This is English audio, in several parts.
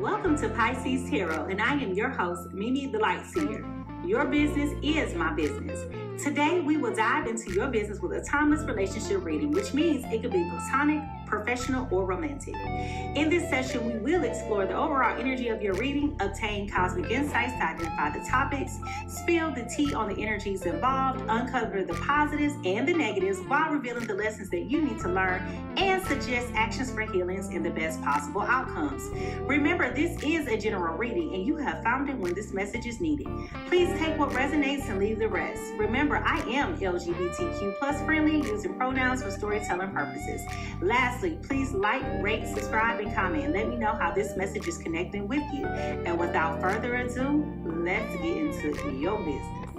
Welcome to PiSeas Tarot, and I am your host, Mimi Lightseer. Your business is my business. Today, we will dive into your business with a timeless relationship reading, which means it could be platonic, professional, or romantic. In this session, we will explore the overall energy of your reading, obtain cosmic insights to identify the topics, spill the tea on the energies involved, uncover the positives and the negatives while revealing the lessons that you need to learn, and suggest actions for healings and the best possible outcomes. Remember, this is a general reading, and you have found it when this message is needed. Please take what resonates and leave the rest. Remember, I am LGBTQ plus friendly, using pronouns for storytelling purposes. Lastly, please like, rate, subscribe, and comment. Let me know how this message is connecting with you. And without further ado, let's get into your business.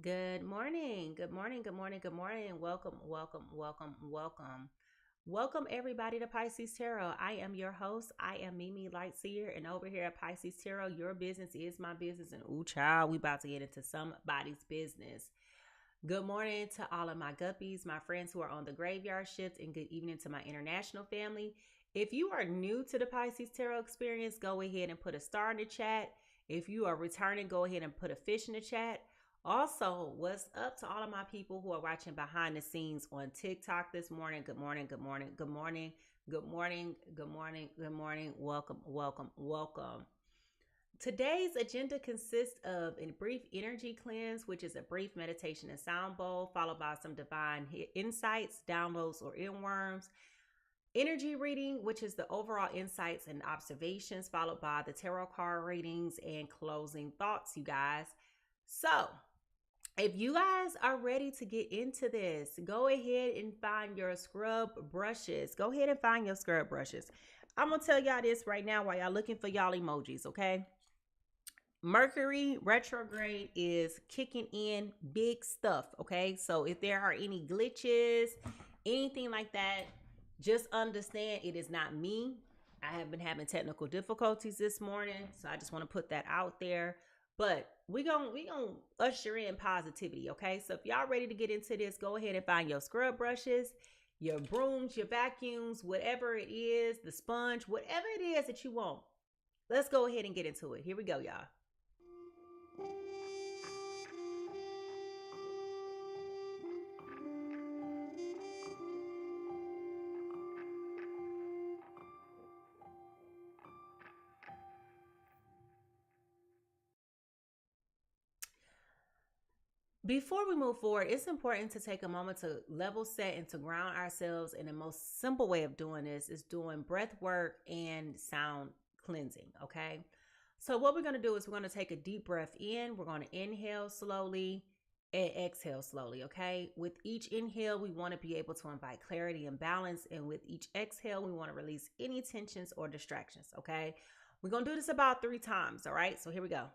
Good morning. Good morning. Good morning. Good morning. Welcome, welcome, welcome, welcome. Welcome everybody to PiSeas Tarot. I am your host. I am Mimi Lightseer, and over here at PiSeas Tarot, your business is my business. And ooh, child, we about to get into somebody's business. Good morning to all of my guppies, my friends who are on the graveyard shift, and good evening to my international family. If you are new to the PiSeas Tarot experience, go ahead and put a star in the chat. If you are returning, go ahead and put a fish in the chat. Also, what's up to all of my people who are watching behind the scenes on TikTok this morning? Good morning, good morning, good morning, good morning, good morning, good morning. Welcome, welcome, welcome. Today's agenda consists of a brief energy cleanse, which is a brief meditation and sound bowl, followed by some divine insights, downloads, or earworms. Energy reading, which is the overall insights and observations, followed by the tarot card readings and closing thoughts, you guys. So, if you guys are ready to get into this, go ahead and find your scrub brushes. Go ahead and find your scrub brushes. I'm going to tell y'all this right now while y'all looking for y'all emojis, okay? Mercury retrograde is kicking in big stuff, okay? So if there are any glitches, anything like that, just understand it is not me. I have been having technical difficulties this morning, so I just want to put that out there. But we gonna usher in positivity, okay? So if y'all ready to get into this, go ahead and find your scrub brushes, your brooms, your vacuums, whatever it is, the sponge, whatever it is that you want. Let's go ahead and get into it. Here we go, y'all. Before we move forward, it's important to take a moment to level set and to ground ourselves. And the most simple way of doing this is doing breath work and sound cleansing, okay? So what we're going to do is we're going to take a deep breath in. We're going to inhale slowly and exhale slowly, okay? With each inhale, we want to be able to invite clarity and balance. And with each exhale, we want to release any tensions or distractions, okay? We're going to do this about 3 times, all right? So here we go.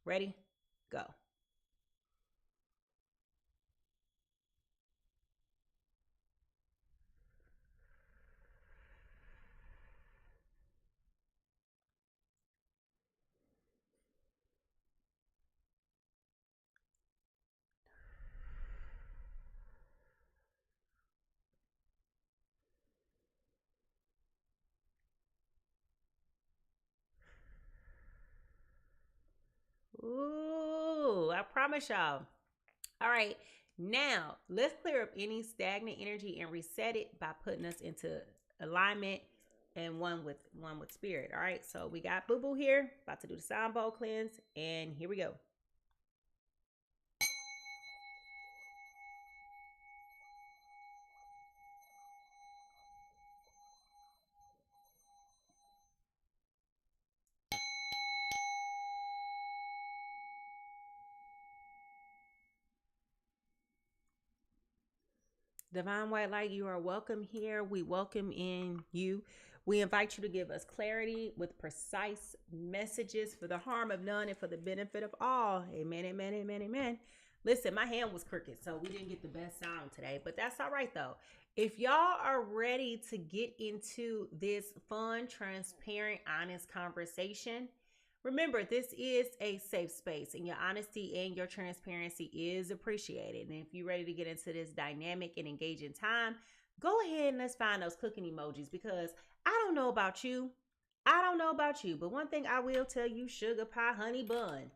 Ready? Go. Ooh, I promise y'all. All right, now let's clear up any stagnant energy and reset it by putting us into alignment and one with spirit. All right, so we got Boo Boo here, about to do the sound bowl cleanse, and here we go. Divine White Light, you are welcome here. We welcome in you. We invite you to give us clarity with precise messages for the harm of none and for the benefit of all. Amen, amen, amen, amen. Listen, my hand was crooked, so we didn't get the best sound today, but that's all right though. If y'all are ready to get into this fun, transparent, honest conversation, remember, this is a safe space, and your honesty and your transparency is appreciated. And if you're ready to get into this dynamic and engaging time, go ahead and let's find those cooking emojis, because I don't know about you. I don't know about you, but one thing I will tell you, sugar pie, honey bun.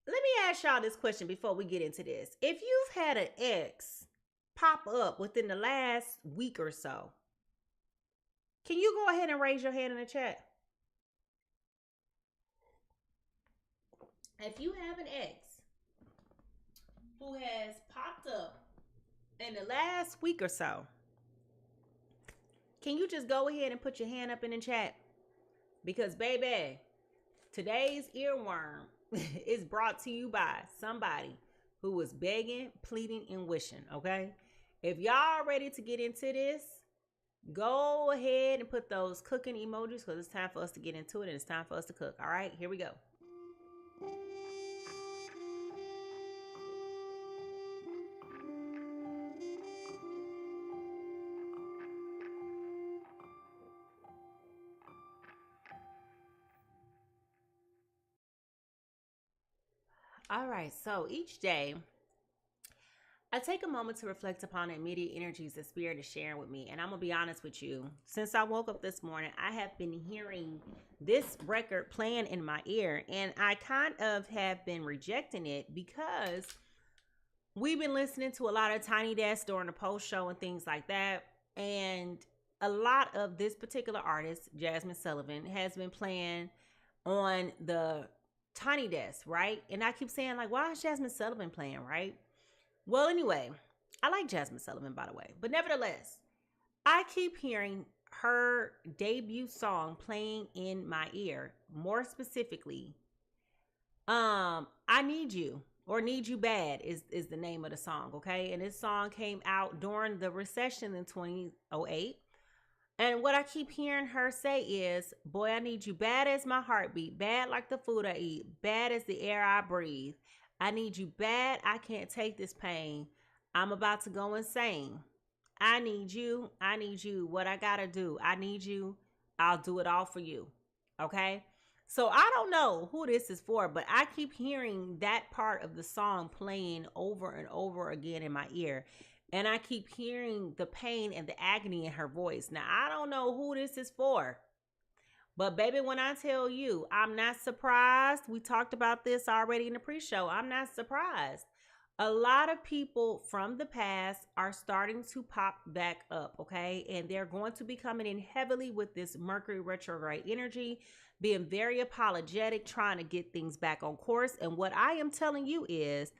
Let me ask y'all this question before we get into this. If you've had an ex pop up within the last week or so, can you go ahead and raise your hand in the chat? If you have an ex who has popped up in the last week or so, can you just go ahead and put your hand up in the chat? Because, baby, today's earworm is brought to you by somebody who was begging, pleading, and wishing, okay? If y'all ready to get into this, go ahead and put those cooking emojis because it's time for us to get into it and it's time for us to cook. All right, here we go. All right, so each day I take a moment to reflect upon the immediate energies that Spirit is sharing with me. And I'm going to be honest with you. Since I woke up this morning, I have been hearing this record playing in my ear. And I kind of have been rejecting it because we've been listening to a lot of Tiny Desk during the post show and things like that. And a lot of this particular artist, Jasmine Sullivan, has been playing on the Tiny Desk, right? And I keep saying, like, why is Jasmine Sullivan playing, right? Well, anyway, I like Jasmine Sullivan, by the way. But nevertheless, I keep hearing her debut song playing in my ear. More specifically, I Need You or Need You Bad is the name of the song, okay? And this song came out during the recession in 2008. And what I keep hearing her say is, boy, I need you bad as my heartbeat, bad like the food I eat, bad as the air I breathe. I need you bad. I can't take this pain. I'm about to go insane. I need you. I need you. What I gotta do. I need you. I'll do it all for you. Okay? So I don't know who this is for, but I keep hearing that part of the song playing over and over again in my ear. And I keep hearing the pain and the agony in her voice. Now, I don't know who this is for. But baby, when I tell you, I'm not surprised. We talked about this already in the pre-show. I'm not surprised. A lot of people from the past are starting to pop back up, okay? And they're going to be coming in heavily with this Mercury retrograde energy, being very apologetic, trying to get things back on course. And what I am telling you is,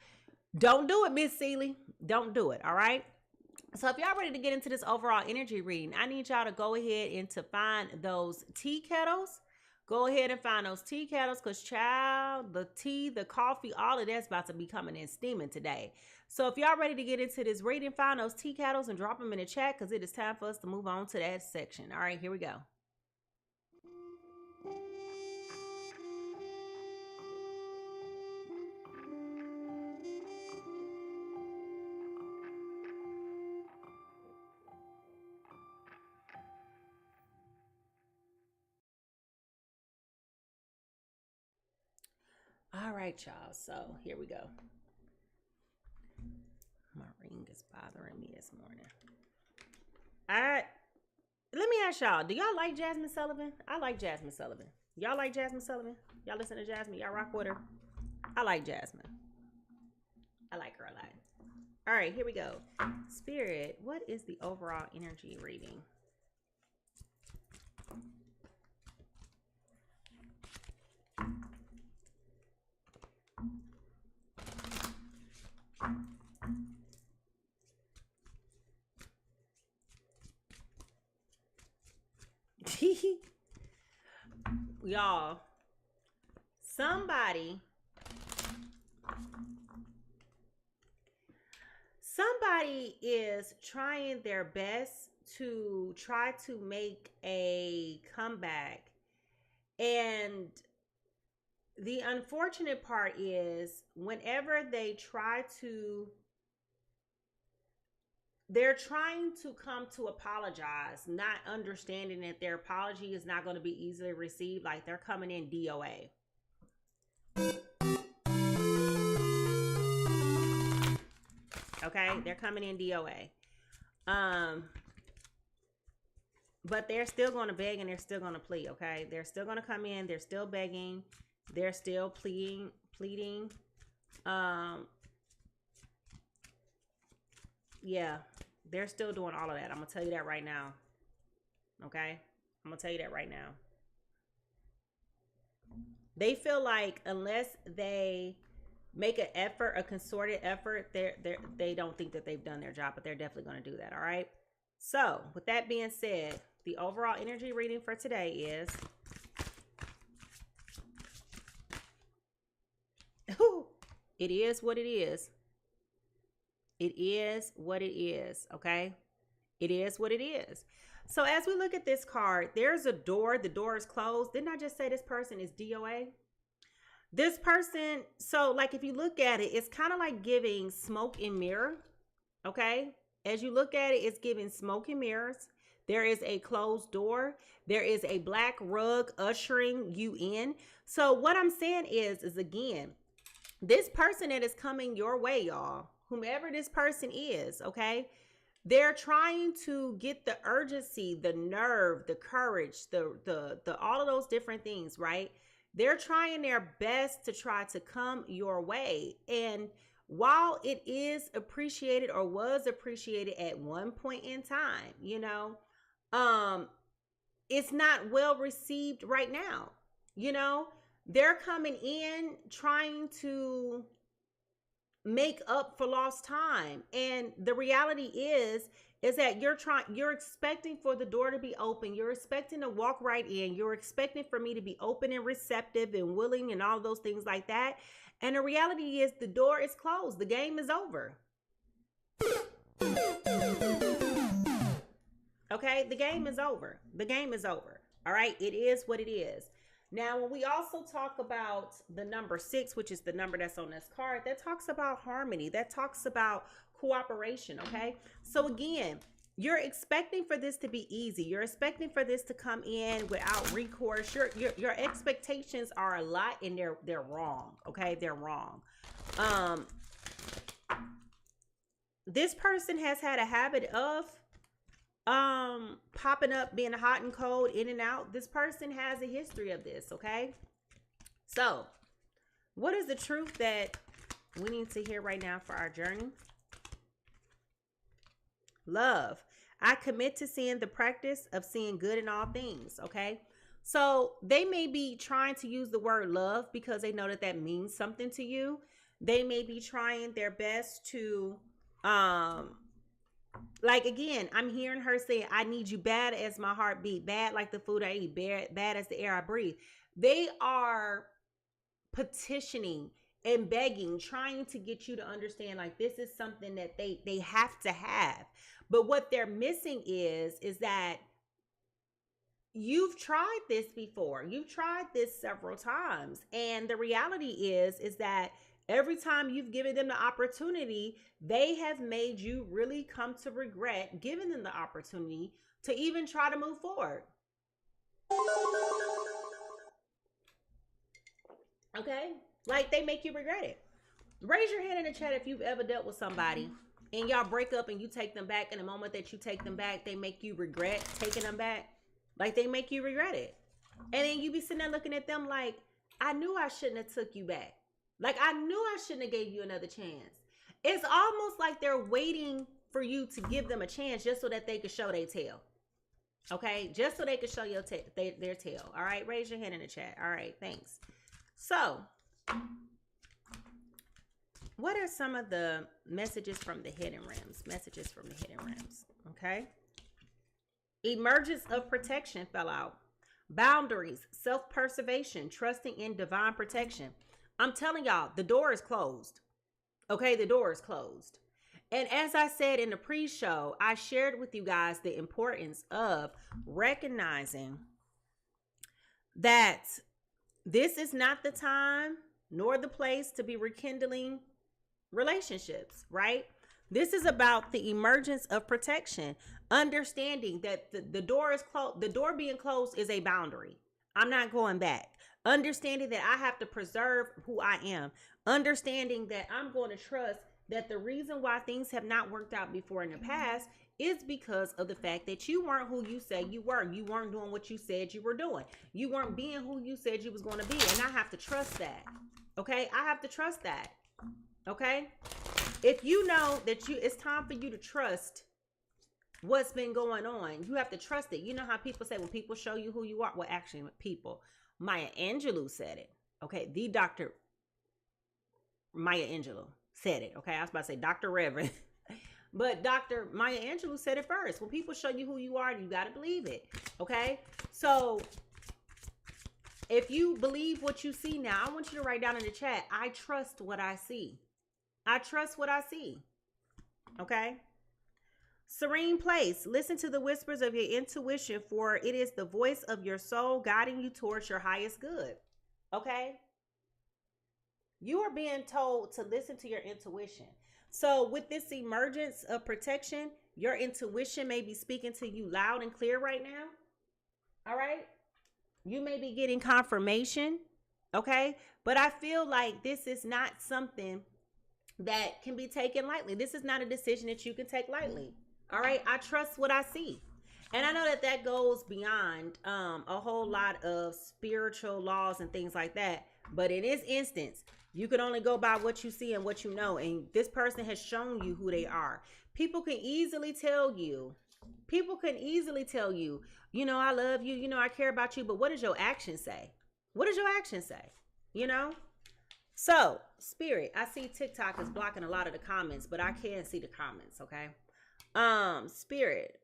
don't do it, Miss Seeley. Don't do it, all right? So if y'all ready to get into this overall energy reading, I need y'all to go ahead and to find those tea kettles. Go ahead and find those tea kettles because, child, the tea, the coffee, all of that's about to be coming in steaming today. So if y'all ready to get into this reading, find those tea kettles and drop them in the chat because it is time for us to move on to that section. All right, here we go. All right, y'all. So here we go. My ring is bothering me this morning. All right. Let me ask y'all, do y'all like Jasmine Sullivan? I like Jasmine Sullivan. Y'all like Jasmine Sullivan? Y'all listen to Jasmine? Y'all rock with her? I like Jasmine. I like her a lot. All right, here we go. Spirit, what is the overall energy reading? Y'all, somebody is trying their best to try to make a comeback, and the unfortunate part is whenever they're trying to come to apologize, not understanding that their apology is not going to be easily received. Like they're coming in DOA. Okay, they're coming in DOA. But they're still going to beg and they're still going to plead, okay? They're still going to come in. They're still begging. They're still pleading. Yeah, they're still doing all of that. I'm going to tell you that right now. Okay? I'm going to tell you that right now. They feel like unless they make an effort, a concerted effort, they don't think that they've done their job, but they're definitely going to do that, all right? So, with that being said, the overall energy reading for today is it is what it is. It is what it is, okay? It is what it is. So as we look at this card, there's a door. The door is closed. Didn't I just say this person is DOA? This person, so like if you look at it, it's kind of like giving smoke and mirror, okay? As you look at it, it's giving smoke and mirrors. There is a closed door. There is a black rug ushering you in. So what I'm saying is again, this person that is coming your way, y'all, whomever this person is, okay, they're trying to get the urgency, the nerve, the courage, the all of those different things, right? They're trying their best to try to come your way. And while it is appreciated or was appreciated at one point in time, you know, it's not well received right now. You know, they're coming in trying to make up for lost time. And the reality is that you're expecting for the door to be open. You're expecting to walk right in. You're expecting for me to be open and receptive and willing and all those things like that. And the reality is the door is closed. The game is over. Okay, the game is over. The game is over. All right, it is what it is. Now, when we also talk about the number 6, which is the number that's on this card, that talks about harmony. That talks about cooperation, okay? So again, you're expecting for this to be easy. You're expecting for this to come in without recourse. Your expectations are a lot and they're wrong, okay? They're wrong. This person has had a habit of popping up, being hot and cold, in and out. This person has a history of this, okay? So, what is the truth that we need to hear right now for our journey? Love. I commit to seeing the practice of seeing good in all things, okay? So, they may be trying to use the word love because they know that that means something to you. They may be trying their best to like, again, I'm hearing her say, I need you bad as my heartbeat, bad like the food I eat, bad as the air I breathe. They are petitioning and begging, trying to get you to understand, like, this is something that they have to have. But what they're missing is that you've tried this before. You've tried this several times. And the reality is that every time you've given them the opportunity, they have made you really come to regret giving them the opportunity to even try to move forward. Okay? Like, they make you regret it. Raise your hand in the chat if you've ever dealt with somebody and y'all break up and you take them back. In the moment that you take them back, they make you regret taking them back. Like, they make you regret it. And then you be sitting there looking at them like, I knew I shouldn't have took you back. Like, I knew I shouldn't have gave you another chance. It's almost like they're waiting for you to give them a chance just so that they could show their tail. Okay? Just so they could show their tail. All right? Raise your hand in the chat. All right. Thanks. So, what are some of the messages from the hidden realms? Messages from the hidden realms. Okay? Emergence of protection fell out. Boundaries, self-preservation, trusting in divine protection. I'm telling y'all, the door is closed. Okay, the door is closed. And as I said in the pre-show, I shared with you guys the importance of recognizing that this is not the time nor the place to be rekindling relationships, right? This is about the emergence of protection, understanding that the door is closed. The door being closed is a boundary. I'm not going back. Understanding that I have to preserve who I am. Understanding that I'm going to trust that the reason why things have not worked out before in the past is because of the fact that you weren't who you said you were. You weren't doing what you said you were doing. You weren't being who you said you was going to be. And I have to trust that. Okay? I have to trust that. Okay? If you know that it's time for you to trust what's been going on, you have to trust it. You know how people say when people show you who you are? Well, actually, people. Maya Angelou said it. Okay? The Dr. Maya Angelou said it. Okay? I was about to say Dr. Reverend. But Dr. Maya Angelou said it first. When people show you who you are, you got to believe it. Okay? So if you believe what you see now, I want you to write down in the chat, I trust what I see. I trust what I see. Okay? Serene place. Listen to the whispers of your intuition, for it is the voice of your soul guiding you towards your highest good. Okay? You are being told to listen to your intuition. So with this emergence of protection, your intuition may be speaking to you loud and clear right now. All right? You may be getting confirmation. Okay? But I feel like this is not something that can be taken lightly. This is not a decision that you can take lightly. All right? I trust what I see. And I know that that goes beyond a whole lot of spiritual laws and things like that. But in this instance, you can only go by what you see and what you know. And this person has shown you who they are. People can easily tell you, you know, I love you, you know, I care about you. But what does your action say? What does your action say? You know? So, Spirit, I see TikTok is blocking a lot of the comments, but I can see the comments, okay? Spirit,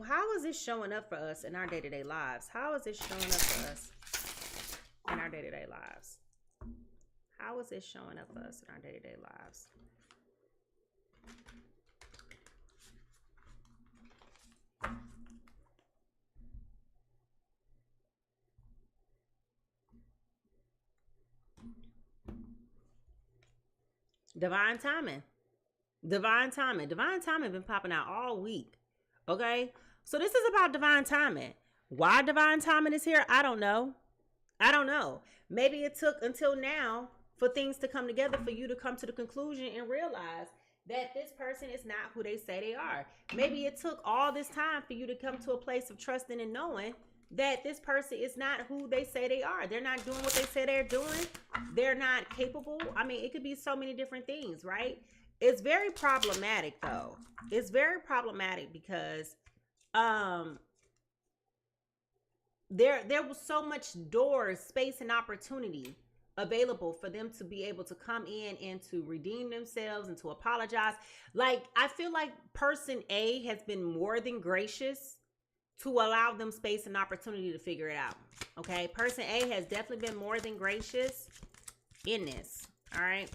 how is this showing up for us in our day-to-day lives? How is this showing up for us in our day-to-day lives? How is this showing up for us in our day-to-day lives? Divine timing. Divine timing. Divine timing been popping out all week. Okay? So this is about divine timing. Why divine timing is here, I don't know. I don't know. Maybe it took until now for things to come together for you to come to the conclusion and realize that this person is not who they say they are. Maybe it took all this time for you to come to a place of trusting and knowing that this person is not who they say they are. They're not doing what they say they're doing. They're not capable. I mean, it could be so many different things, right? It's very problematic though. It's very problematic because there was so much doors, space, and opportunity available for them to be able to come in and to redeem themselves and to apologize. Like, I feel like person A has been more than gracious to allow them space and opportunity to figure it out. Okay, person A has definitely been more than gracious in this. All right,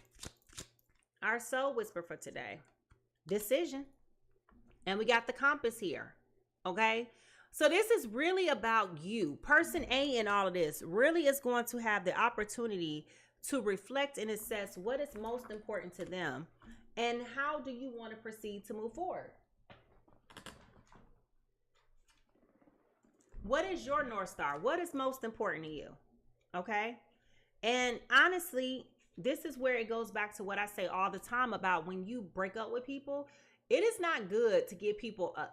our soul whisper for today: decision. And we got the compass here. Okay, so this is really about you. Person A in all of this really is going to have the opportunity to reflect and assess what is most important to them and how do you want to proceed to move forward. What is your North Star? What is most important to you? Okay. And honestly, this is where it goes back to what I say all the time about when you break up with people. It is not good to give people an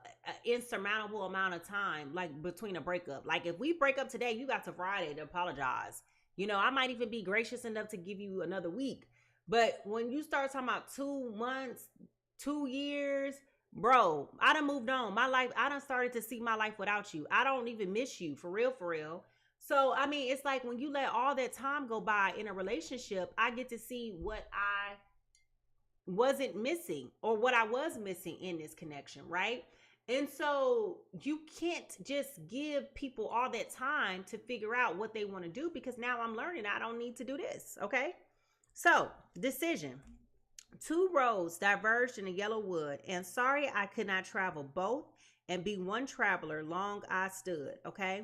insurmountable amount of time, like between a breakup. Like if we break up today, you got to Friday to apologize. You know, I might even be gracious enough to give you another week. But when you start talking about 2 months, 2 years, bro, I done moved on. My life, I done started to see my life without you. I don't even miss you, for real, for real. So, I mean, it's like when you let all that time go by in a relationship, I get to see what I wasn't missing or what I was missing in this connection, right? And so you can't just give people all that time to figure out what they want to do, because now I'm learning I don't need to do this, okay? So, decision. 2 roads diverged in a yellow wood, and sorry I could not travel both and be one traveler, long I stood, okay?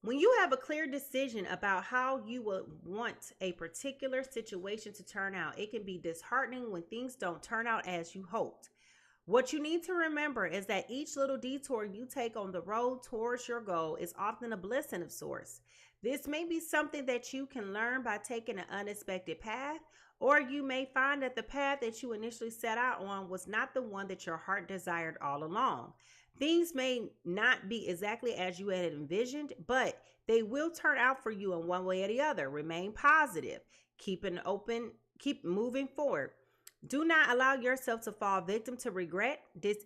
When you have a clear decision about how you would want a particular situation to turn out, it can be disheartening when things don't turn out as you hoped. What you need to remember is that each little detour you take on the road towards your goal is often a blessing of sorts. This may be something that you can learn by taking an unexpected path, or you may find that the path that you initially set out on was not the one that your heart desired all along. Things may not be exactly as you had envisioned, but they will turn out for you in one way or the other. Remain positive, keep an open, keep moving forward. Do not allow yourself to fall victim to regret.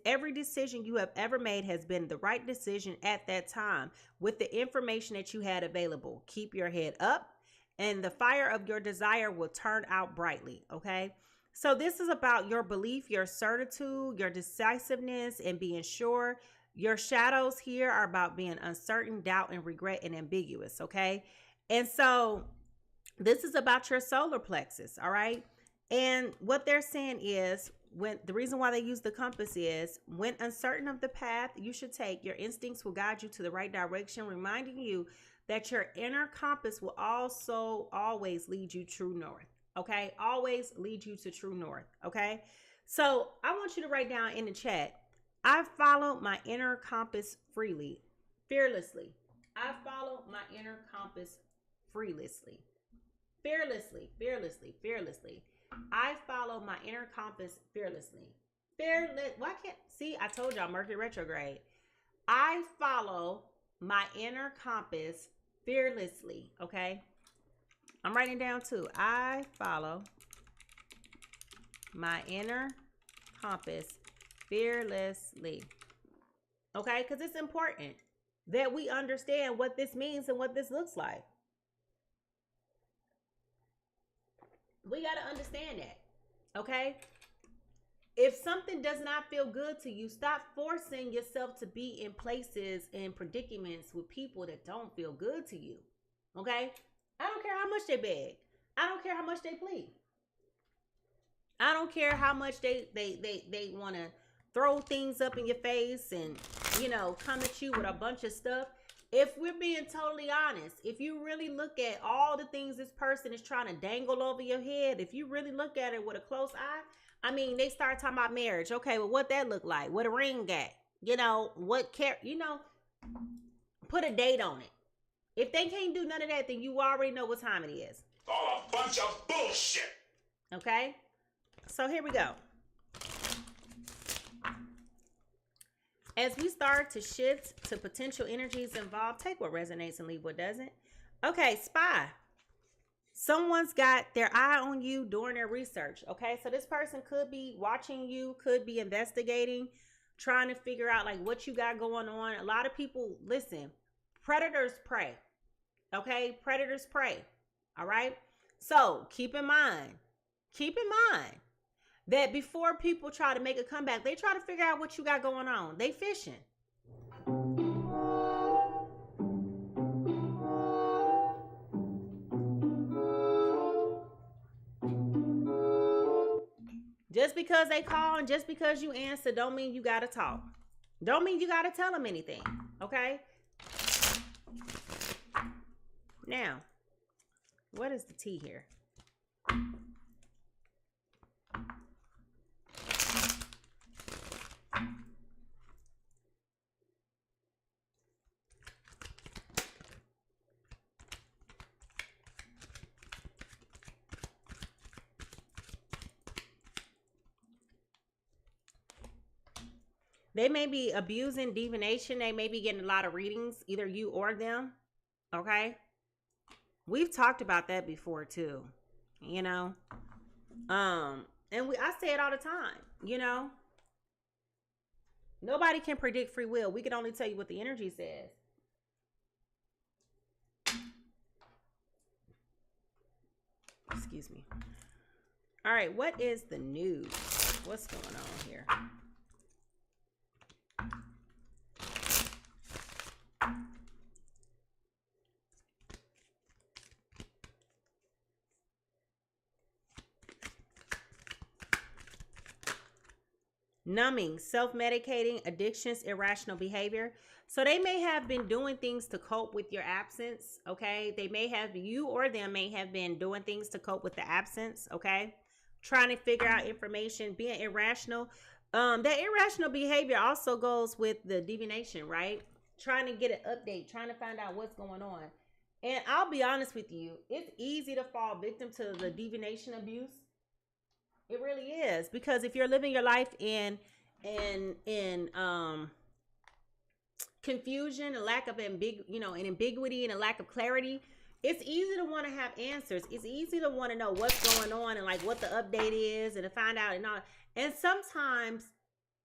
Every decision you have ever made has been the right decision at that time with the information that you had available. Keep your head up and the fire of your desire will turn out brightly, okay? So this is about your belief, your certitude, your decisiveness, and being sure. Your shadows here are about being uncertain, doubt, and regret, and ambiguous, okay? And so this is about your solar plexus, all right? And what they're saying is, when the reason why they use the compass is, when uncertain of the path you should take, your instincts will guide you to the right direction, reminding you that your inner compass will also always lead you true north. Okay, always lead you to true north. Okay, so I want you to write down in the chat, I follow my inner compass freely, fearlessly. I follow my inner compass fearlessly, fearlessly, fearlessly, fearlessly. I follow my inner compass fearlessly. Fearless. Why can't see? I told y'all Mercury retrograde. I follow my inner compass fearlessly. Okay. I'm writing down too. I follow my inner compass fearlessly. Okay, because it's important that we understand what this means and what this looks like. We got to understand that. Okay. If something does not feel good to you, stop forcing yourself to be in places and predicaments with people that don't feel good to you. Okay. I don't care how much they beg. I don't care how much they plead. I don't care how much they want to throw things up in your face and, you know, come at you with a bunch of stuff. If we're being totally honest, if you really look at all the things this person is trying to dangle over your head, if you really look at it with a close eye, I mean, they start talking about marriage. Okay, well, what that look like? What a ring at? You know, put a date on it. If they can't do none of that, then you already know what time it is. All a bunch of bullshit. Okay, so here we go. As we start to shift to potential energies involved, take what resonates and leave what doesn't. Okay, spy. Someone's got their eye on you during their research. Okay, so this person could be watching you, could be investigating, trying to figure out like what you got going on. A lot of people, listen, predators prey. Okay, predators prey. All right, so keep in mind that before people try to make a comeback, they try to figure out what you got going on. They fishing. Just because they call and just because you answer don't mean you got to talk. Don't mean you got to tell them anything. Okay? Now, what is the T here? They may be abusing divination. They may be getting a lot of readings, either you or them. Okay? We've talked about that before too. You know? I say it all the time, you know? Nobody can predict free will. We can only tell you what the energy says. Excuse me. All right, what is the news? What's going on here? Numbing, self-medicating, addictions, irrational behavior. So they may have been doing things to cope with your absence, okay? They may have, you or them may have been doing things to cope with the absence, okay? Trying to figure out information, being irrational. That irrational behavior also goes with the divination, right? Trying to get an update, trying to find out what's going on. And I'll be honest with you, it's easy to fall victim to the divination abuse. It really is, because if you're living your life in confusion, a lack of an ambiguity and a lack of clarity, it's easy to want to have answers. It's easy to want to know what's going on and like what the update is and to find out and all. And sometimes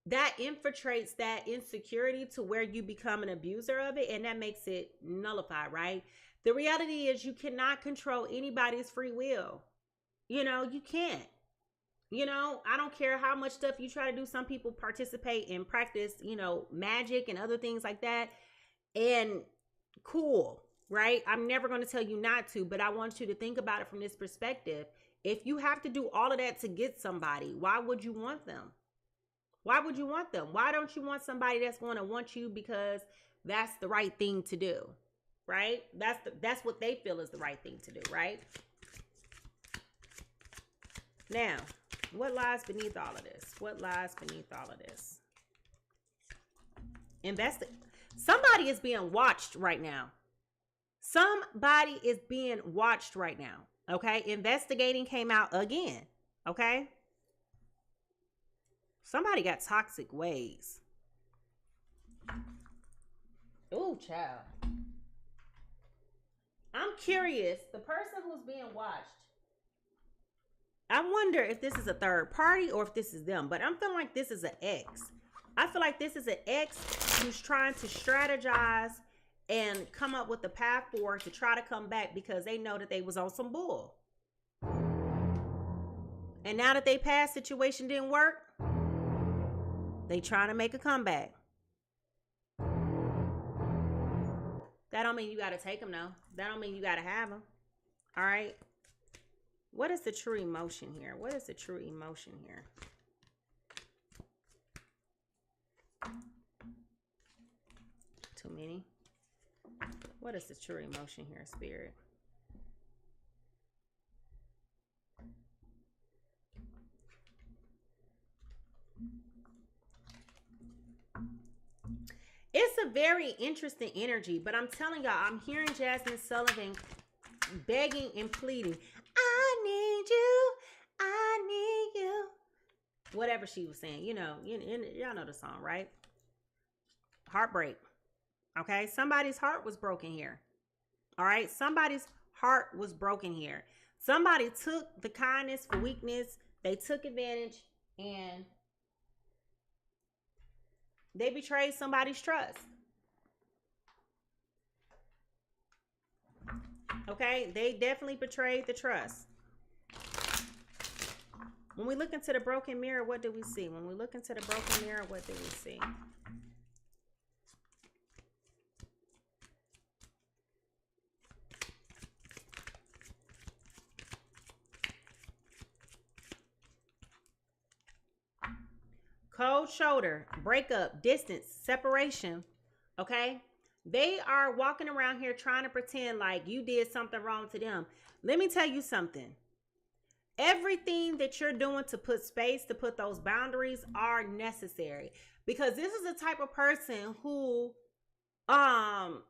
that infiltrates that insecurity to where you become an abuser of it, and that makes it nullified, right? The reality is you cannot control anybody's free will. You can't. I don't care how much stuff you try to do. Some people participate and practice, magic and other things like that. And cool, right? I'm never going to tell you not to, but I want you to think about it from this perspective. If you have to do all of that to get somebody, why would you want them? Why would you want them? Why don't you want somebody that's going to want you because that's the right thing to do, right? That's what they feel is the right thing to do, right? Now, what lies beneath all of this? What lies beneath all of this? Somebody is being watched right now. Somebody is being watched right now. Okay? Investigating came out again. Okay? Somebody got toxic ways. Ooh, child. I'm curious. The person who's being watched, I wonder if this is a third party or if this is them. But I'm feeling like this is an ex. I feel like this is an ex who's trying to strategize and come up with a path forward to try to come back because they know that they was on some bull. And now that they past situation didn't work, they trying to make a comeback. That don't mean you got to take them, though. That don't mean you got to have them. All right? What is the true emotion here? What is the true emotion here? Too many. What is the true emotion here, Spirit? It's a very interesting energy, but I'm telling y'all, I'm hearing Jasmine Sullivan begging and pleading. I need you. I need you. Whatever she was saying, y'all know the song, right? Heartbreak. Okay. Somebody's heart was broken here. All right. Somebody's heart was broken here. Somebody took the kindness for weakness. They took advantage and they betrayed somebody's trust. Okay, they definitely betrayed the trust. When we look into the broken mirror, what do we see? When we look into the broken mirror, what do we see? Cold shoulder, breakup, distance, separation. Okay? They are walking around here trying to pretend like you did something wrong to them. Let me tell you something. Everything that you're doing to put space, to put those boundaries are necessary. Because this is the type of person who, y'all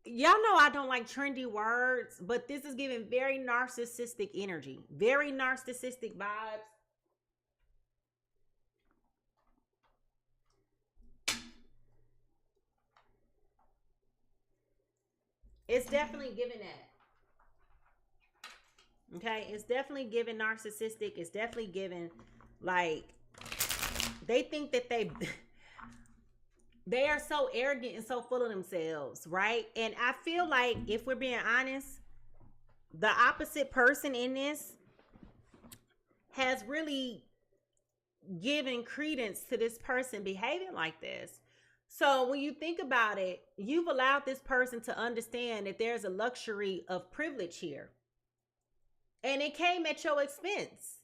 know I don't like trendy words, but this is giving very narcissistic energy. Very narcissistic vibes. It's definitely giving that. Okay, it's definitely giving narcissistic. It's definitely giving like they think that they are so arrogant and so full of themselves, right? And I feel like if we're being honest, the opposite person in this has really given credence to this person behaving like this. So when you think about it, you've allowed this person to understand that there's a luxury of privilege here. And it came at your expense.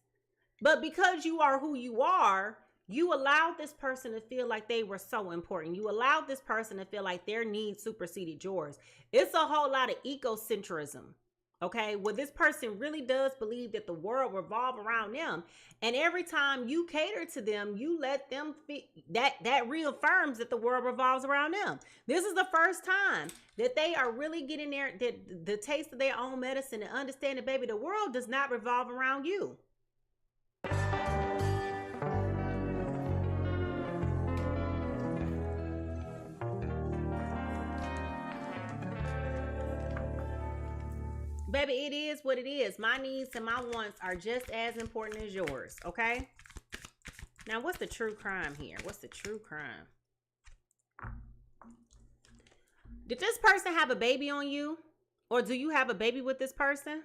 But because you are who you are, you allowed this person to feel like they were so important. You allowed this person to feel like their needs superseded yours. It's a whole lot of egocentrism. Okay, well, this person really does believe that the world revolves around them, and every time you cater to them, you let them that reaffirms that the world revolves around them. This is the first time that they are really getting the taste of their own medicine and understanding, baby, the world does not revolve around you. Baby, it is what it is. My needs and my wants are just as important as yours, okay? Now, what's the true crime here? What's the true crime? Did this person have a baby on you? Or do you have a baby with this person?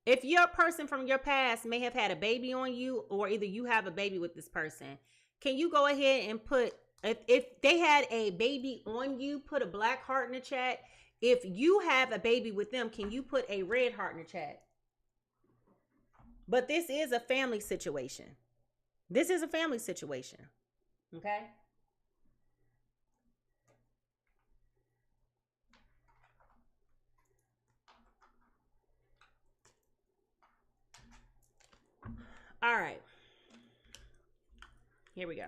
If your person from your past may have had a baby on you, or either you have a baby with this person, can you go ahead and put, if they had a baby on you, put a black heart in the chat. If you have a baby with them, can you put a red heart in the chat? But this is a family situation. This is a family situation. Okay? All right. Here we go.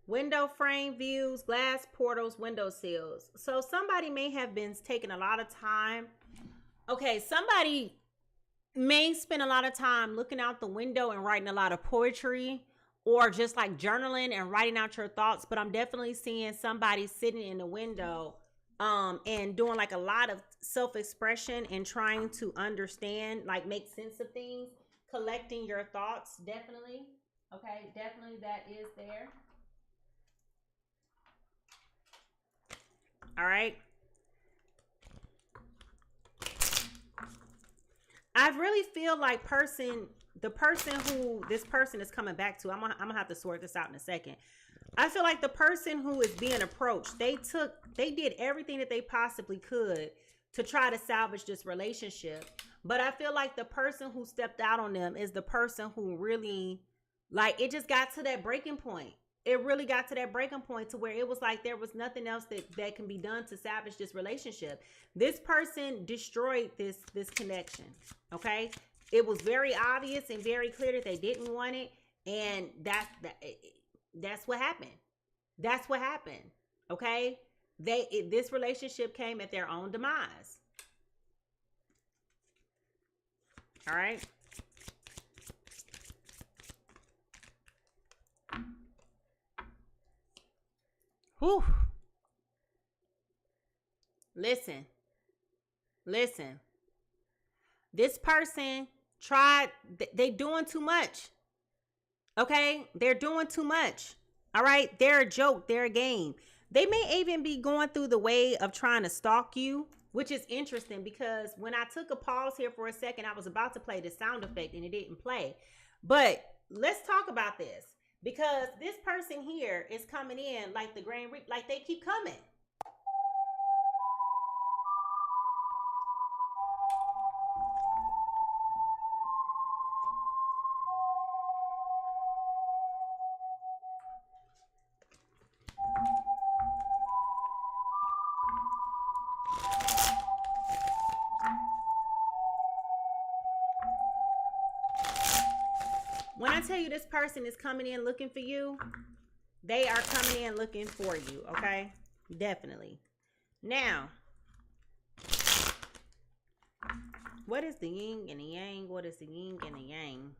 Window frame views, glass portals, window sills. So somebody may have been taking a lot of time. Okay, somebody may spend a lot of time looking out the window and writing a lot of poetry, or just like journaling and writing out your thoughts. But I'm definitely seeing somebody sitting in the window and doing like a lot of self-expression and trying to understand, like make sense of things, collecting your thoughts. Definitely. Okay, definitely that is there. All right. I really feel like the person who this person is coming back to, I'm gonna have to sort this out in a second. I feel like the person who is being approached, they did everything that they possibly could to try to salvage this relationship. But I feel like the person who stepped out on them is the person who really, like, it just got to that breaking point. It really got to that breaking point to where it was like there was nothing else that can be done to salvage this relationship. This person destroyed this connection. Okay, it was very obvious and very clear that they didn't want it, and that's what happened. That's what happened. Okay, this relationship came at their own demise. All right. Whew. Listen. This person they doing too much. Okay? They're doing too much. All right? They're a joke. They're a game. They may even be going through the way of trying to stalk you, which is interesting because when I took a pause here for a second, I was about to play the sound effect and it didn't play. But let's talk about this. Because this person here is coming in like the Grand Reaper, like they keep coming. When I tell you this person is coming in looking for you, they are coming in looking for you, okay? Definitely. Now, what is the yin and the yang? What is the yin and the yang?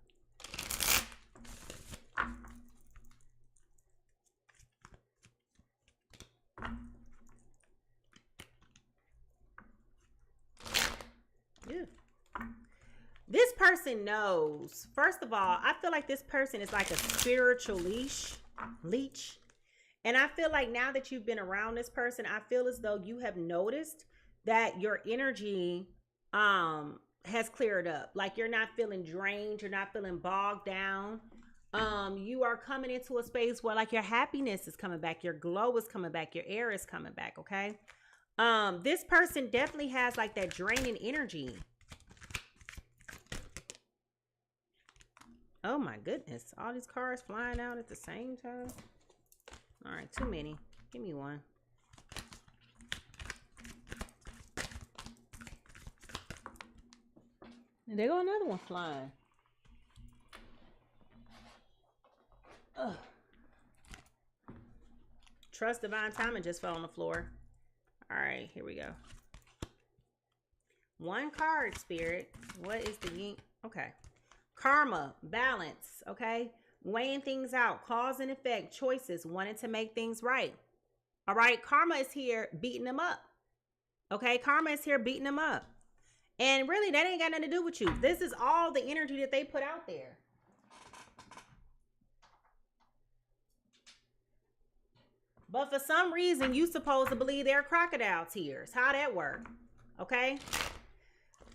Ew. This person knows. First of all, I feel like this person is like a spiritual leech. And I feel like now that you've been around this person, I feel as though you have noticed that your energy has cleared up. Like you're not feeling drained. You're not feeling bogged down. You are coming into a space where like your happiness is coming back, your glow is coming back, your air is coming back, okay? This person definitely has like that draining energy. Oh my goodness, all these cards flying out at the same time. All right, too many. Give me one. And there go another one flying. Ugh. Trust divine timing just fell on the floor. All right, here we go. One card, Spirit. What is the yin? Okay. Karma, balance, okay? Weighing things out, cause and effect, choices, wanting to make things right. All right, karma is here beating them up. Okay, karma is here beating them up. And really, that ain't got nothing to do with you. This is all the energy that they put out there. But for some reason, you supposed to believe they're crocodile tears. How that work? Okay.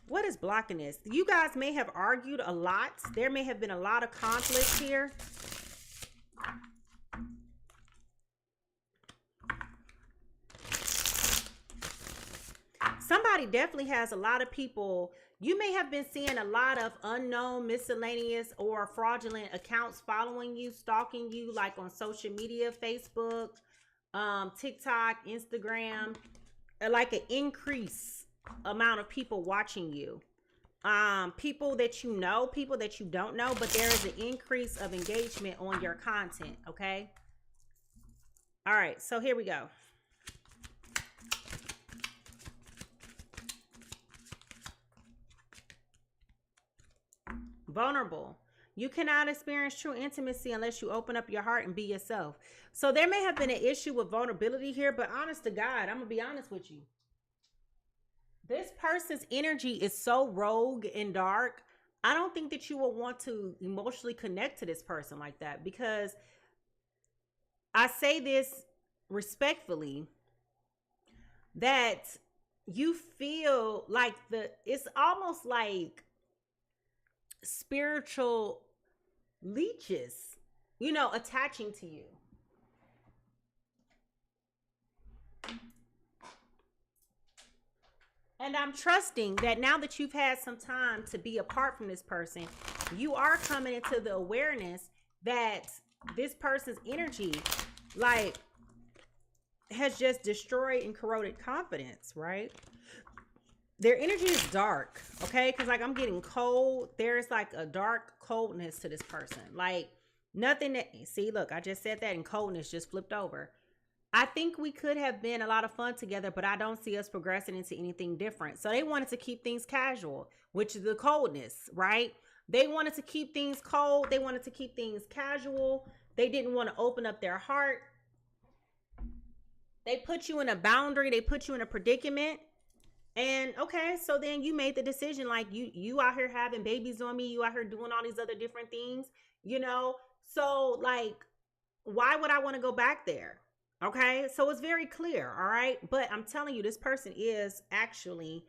What is blocking this? You guys may have argued a lot. There may have been a lot of conflict here. Somebody definitely has a lot of people. You may have been seeing a lot of unknown, miscellaneous, or fraudulent accounts following you, stalking you, like on social media, Facebook, TikTok, Instagram, like an increase amount of people watching you. People that you know, people that you don't know, but there is an increase of engagement on your content, okay? All right, so here we go. Vulnerable. You cannot experience true intimacy unless you open up your heart and be yourself. So there may have been an issue with vulnerability here, but honest to God, I'm going to be honest with you. This person's energy is so rogue and dark. I don't think that you will want to emotionally connect to this person like that, because I say this respectfully, that you feel like it's almost like spiritual leeches, you know, attaching to you. And I'm trusting that now that you've had some time to be apart from this person, you are coming into the awareness that this person's energy, like, has just destroyed and corroded confidence, right? Their energy is dark, okay? Because, like, I'm getting cold. There's, like, a dark coldness to this person. Like, nothing that... See, look, I just said that and coldness just flipped over. I think we could have been a lot of fun together, but I don't see us progressing into anything different. So they wanted to keep things casual, which is the coldness, right? They wanted to keep things cold. They wanted to keep things casual. They didn't want to open up their heart. They put you in a boundary. They put you in a predicament. And okay, so then you made the decision, like, you out here having babies on me, you out here doing all these other different things, you know? So, like, why would I want to go back there? Okay, so it's very clear, all right? But I'm telling you, this person is actually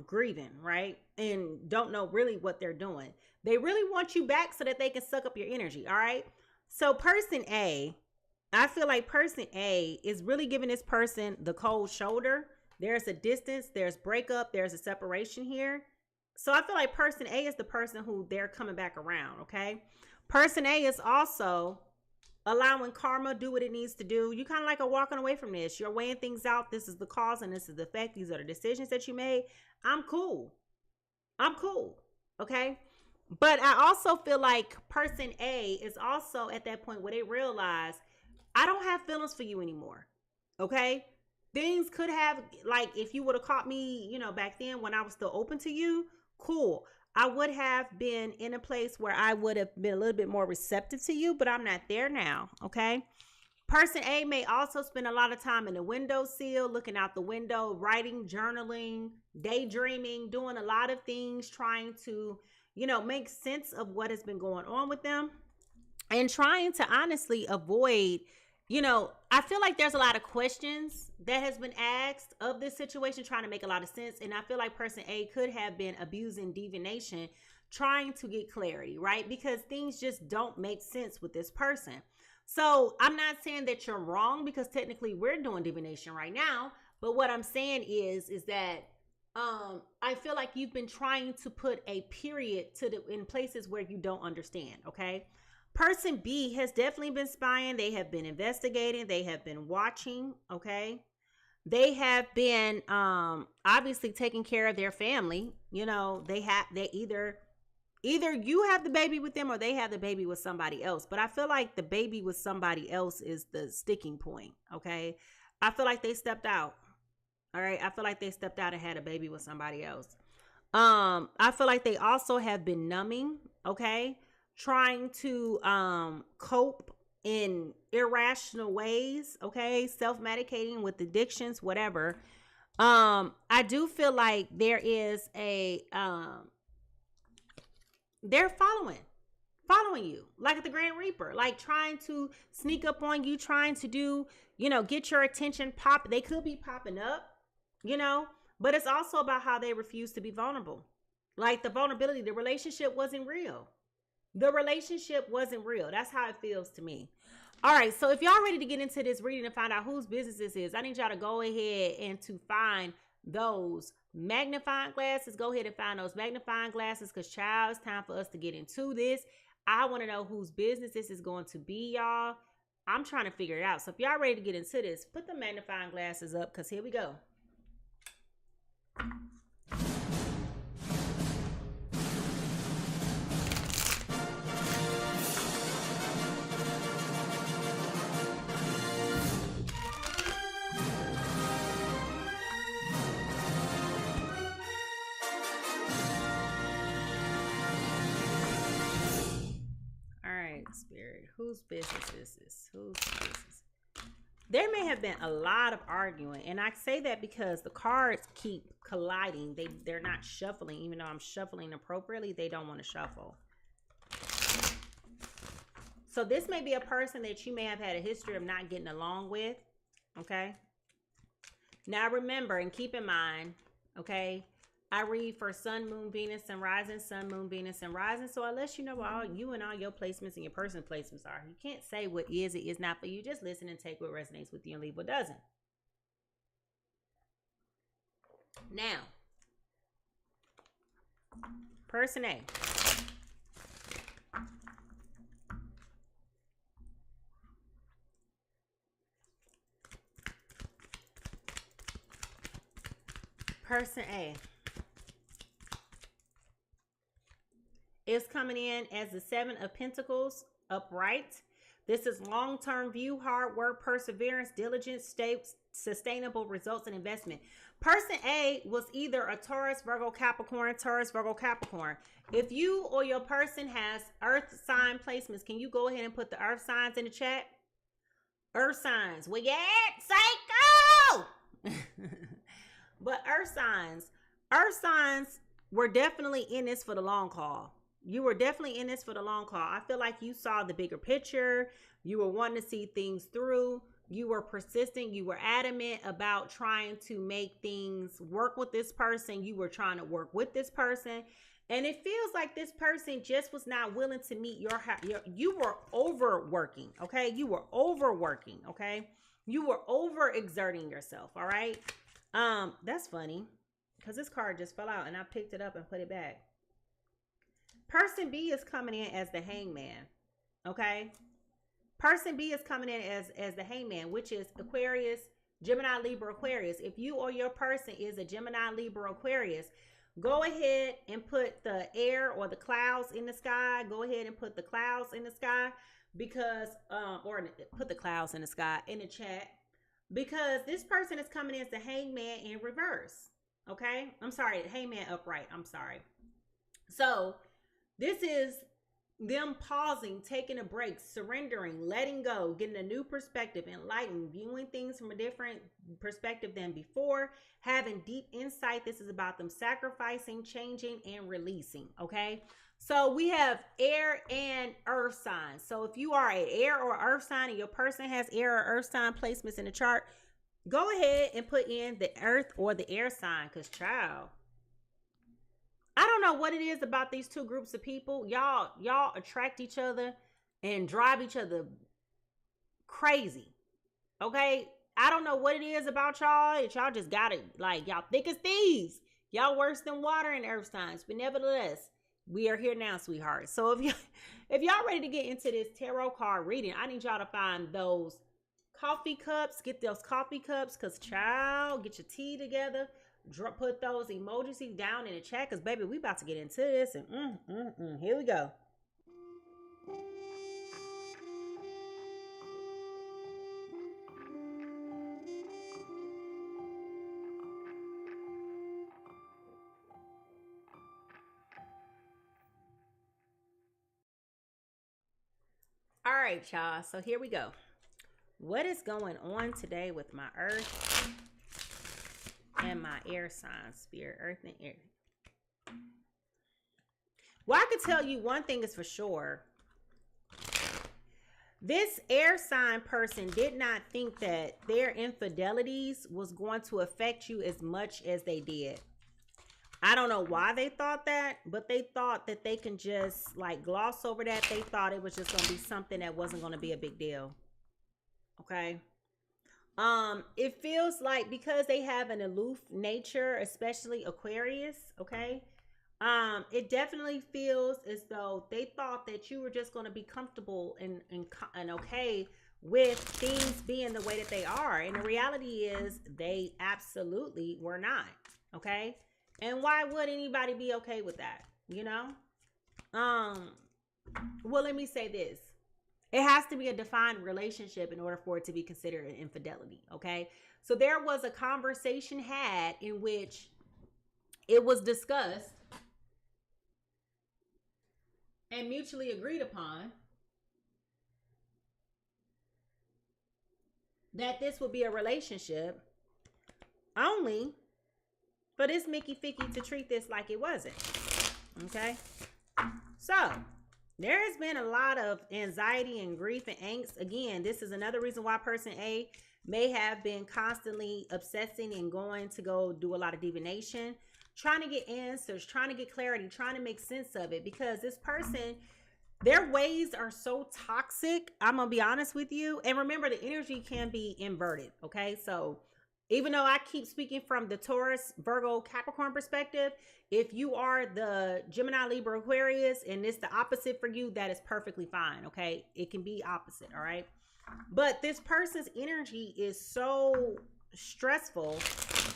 grieving, right? And don't know really what they're doing. They really want you back so that they can suck up your energy, all right? So person A, I feel like person A is really giving this person the cold shoulder. There's a distance, there's breakup, there's a separation here. So I feel like person A is the person who they're coming back around, okay? Person A is also allowing karma do what it needs to do. You kind of like are walking away from this. You're weighing things out. This is the cause and this is the effect. These are the decisions that you made. I'm cool. I'm cool, okay? But I also feel like person A is also at that point where they realize, I don't have feelings for you anymore, okay? Things could have, like, if you would have caught me, you know, back then when I was still open to you, cool. I would have been in a place where I would have been a little bit more receptive to you, but I'm not there now, okay? Person A may also spend a lot of time in the windowsill, looking out the window, writing, journaling, daydreaming, doing a lot of things, trying to, you know, make sense of what has been going on with them and trying to honestly avoid you know, I feel like there's a lot of questions that has been asked of this situation, trying to make a lot of sense. And I feel like person A could have been abusing divination, trying to get clarity, right? Because things just don't make sense with this person. So I'm not saying that you're wrong, because technically we're doing divination right now. But what I'm saying is that I feel like you've been trying to put a period to the in places where you don't understand. Okay. Person B has definitely been spying. They have been investigating. They have been watching. Okay. They have been obviously taking care of their family. You know, they either you have the baby with them or they have the baby with somebody else. But I feel like the baby with somebody else is the sticking point. Okay. I feel like they stepped out. All right. I feel like they stepped out and had a baby with somebody else. I feel like they also have been numbing. Okay. Trying to cope in irrational ways. Okay. Self-medicating with addictions, whatever. I do feel like there is a they're following you like the Grand Reaper, like trying to sneak up on you, trying to do, you know, get your attention. They could be popping up, you know, but it's also about how they refuse to be vulnerable. Like the vulnerability, the relationship wasn't real. The relationship wasn't real. That's how it feels to me. All right, so if y'all ready to get into this reading and find out whose business this is, I need y'all to go ahead and to find those magnifying glasses. Go ahead and find those magnifying glasses, because child, it's time for us to get into this. I want to know whose business this is going to be, y'all. I'm trying to figure it out. So if y'all ready to get into this, put the magnifying glasses up, because here we go. Spirit, whose business is this? Whose business? There may have been a lot of arguing, and I say that because the cards keep colliding. They're not shuffling. Even though I'm shuffling appropriately, they don't want to shuffle. So this may be a person that you may have had a history of not getting along with. Okay. Now remember and keep in mind, okay, I read for Sun, Moon, Venus, and Rising, Sun, Moon, Venus, and Rising. So unless you know what all you and all your placements and your person's placements are, you can't say what is it is not for you. Just listen and take what resonates with you and leave what doesn't. Now, person A. Person A is coming in as the Seven of Pentacles upright. This is long-term view, hard work, perseverance, diligence, sustainable results, and investment. Person A was either a Taurus, Virgo, Capricorn, Taurus, Virgo, Capricorn. If you or your person has earth sign placements, can you go ahead and put the earth signs in the chat? Earth signs. Where you at, psycho? But earth signs were definitely in this for the long haul. You were definitely in this for the long haul. I feel like you saw the bigger picture. You were wanting to see things through. You were persistent. You were adamant about trying to make things work with this person. You were trying to work with this person. And it feels like this person just was not willing to meet you were overworking, okay? You were overworking, okay? You were overexerting yourself, all right? That's funny, because this card just fell out and I picked it up and put it back. Person B is coming in as the Hangman, okay? Person B is coming in as the Hangman, which is Aquarius, Gemini, Libra, Aquarius. If you or your person is a Gemini, Libra, Aquarius, go ahead and put the air or the clouds in the sky. Go ahead and put the clouds in the sky, because, or put the clouds in the sky in the chat, because this person is coming in as the Hangman in reverse, okay? I'm sorry, Hangman upright, I'm sorry. So this is them pausing, taking a break, surrendering, letting go, getting a new perspective, enlightened, viewing things from a different perspective than before, having deep insight. This is about them sacrificing, changing, and releasing, okay? So we have air and earth signs. So if you are an air or earth sign and your person has air or earth sign placements in the chart, go ahead and put in the earth or the air sign, because child, I don't know what it is about these two groups of people. Y'all attract each other and drive each other crazy. Okay? I don't know what it is about y'all. Y'all just got it. Like, y'all thick as thieves. Y'all worse than water and earth signs. But nevertheless, we are here now, sweetheart. So if y'all ready to get into this tarot card reading, I need y'all to find those coffee cups. Get those coffee cups, because child, get your tea together. Put those emojis down in the chat, because baby, we about to get into this. And here we go. All right, y'all. So here we go. What is going on today with my earth and my air signs, spirit, earth and air? Well, I could tell you one thing is for sure. This air sign person did not think that their infidelities was going to affect you as much as they did. I don't know why they thought that, but they thought that they can just like gloss over that. They thought it was just going to be something that wasn't going to be a big deal. Okay. It feels like because they have an aloof nature, especially Aquarius, okay? It definitely feels as though they thought that you were just going to be comfortable and okay with things being the way that they are. And the reality is they absolutely were not, okay? And why would anybody be okay with that, you know? Well, let me say this. It has to be a defined relationship in order for it to be considered an infidelity, okay? So there was a conversation had in which it was discussed and mutually agreed upon that this would be a relationship, only for this Mickey Ficky to treat this like it wasn't, okay? So there has been a lot of anxiety and grief and angst. Again, this is another reason why person A may have been constantly obsessing and going to go do a lot of divination, trying to get answers, trying to get clarity, trying to make sense of it, because this person, their ways are so toxic. I'm going to be honest with you. And remember, the energy can be inverted, okay? So even though I keep speaking from the Taurus, Virgo, Capricorn perspective, if you are the Gemini, Libra, Aquarius, and it's the opposite for you, that is perfectly fine, okay? It can be opposite, all right? But this person's energy is so stressful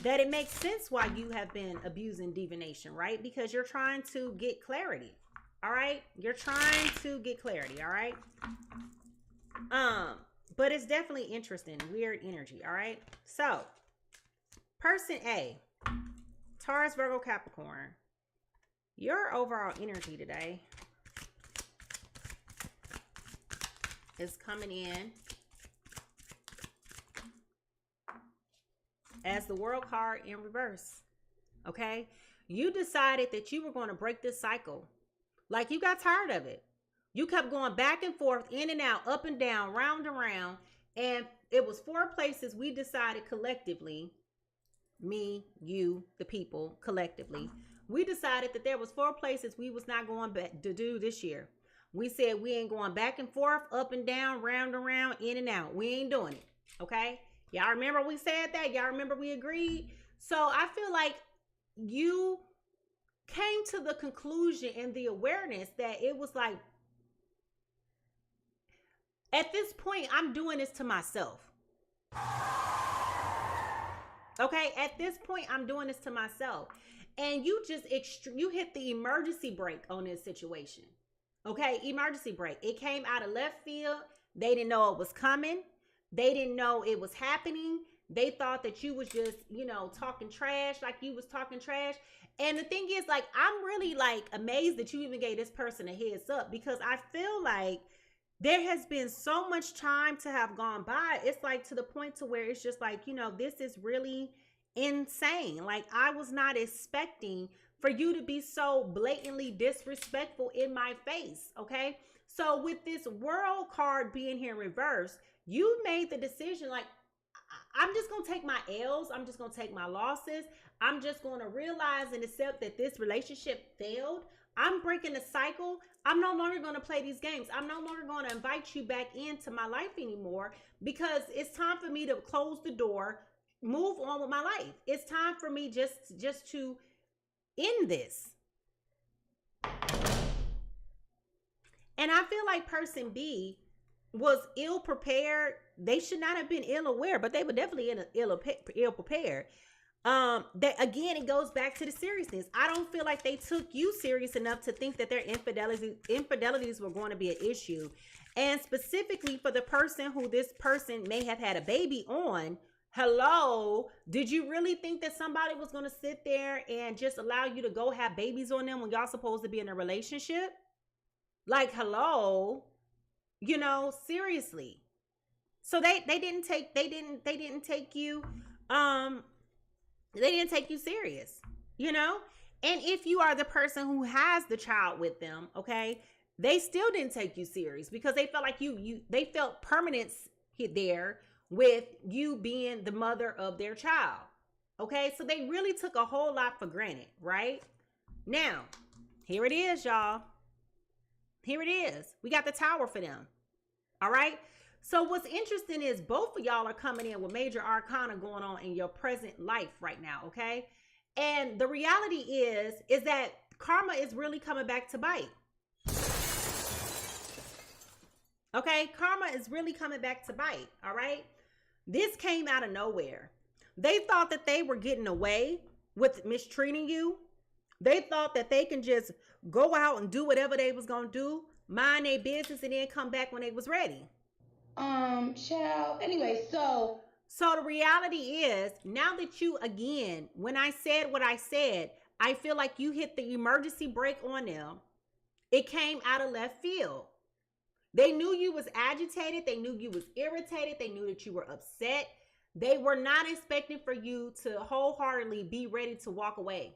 that it makes sense why you have been abusing divination, right? Because you're trying to get clarity, all right? You're trying to get clarity, all right? But it's definitely interesting, weird energy, all right? So, person A, Taurus, Virgo, Capricorn, your overall energy today is coming in as the World card in reverse, okay? You decided that you were going to break this cycle. Like, you got tired of it. You kept going back and forth, in and out, up and down, round and round, and it was 4 places we decided collectively, me, you, the people, collectively, we decided that there was 4 places we was not going back to do this year. We said we ain't going back and forth, up and down, round and round, in and out. We ain't doing it, okay? Y'all remember we said that? Y'all remember we agreed? So I feel like you came to the conclusion and the awareness that it was like, at this point, I'm doing this to myself. Okay, at this point, I'm doing this to myself. And you just, you hit the emergency brake on this situation. Okay, emergency brake. It came out of left field. They didn't know it was coming. They didn't know it was happening. They thought that you was just, you know, talking trash, like you was talking trash. And the thing is, like, I'm really, like, amazed that you even gave this person a heads up, because I feel like there has been so much time to have gone by. It's like to the point to where it's just like, you know, this is really insane. Like, I was not expecting for you to be so blatantly disrespectful in my face, okay? So with this world card being here in reverse, you made the decision like, I'm just going to take my L's. I'm just going to take my losses. I'm just going to realize and accept that this relationship failed. I'm breaking the cycle. I'm no longer going to play these games. I'm no longer going to invite you back into my life anymore because it's time for me to close the door, move on with my life. It's time for me just to end this. And I feel like person B was ill prepared. They should not have been ill aware, but they were definitely ill prepared. That again, it goes back to the seriousness. I don't feel like they took you serious enough to think that their infidelities were going to be an issue. And specifically for the person who this person may have had a baby on, hello, did you really think that somebody was going to sit there and just allow you to go have babies on them when y'all supposed to be in a relationship? Like, hello, you know, seriously. So they didn't take you serious, you know? And if you are the person who has the child with them, okay, they still didn't take you serious because they felt like they felt permanence there with you being the mother of their child. Okay, so they really took a whole lot for granted, right? Now, here it is, y'all. Here it is. We got the Tower for them. All right. So what's interesting is both of y'all are coming in with major arcana going on in your present life right now. Okay. And the reality is that karma is really coming back to bite. Okay. Karma is really coming back to bite. All right. This came out of nowhere. They thought that they were getting away with mistreating you. They thought that they can just go out and do whatever they was going to do, mind their business, and then come back when they was ready. Anyway, so the reality is now that you, again, when I said what I said, I feel like you hit the emergency brake on them. It came out of left field. They knew you was agitated. They knew you was irritated. They knew that you were upset. They were not expecting for you to wholeheartedly be ready to walk away.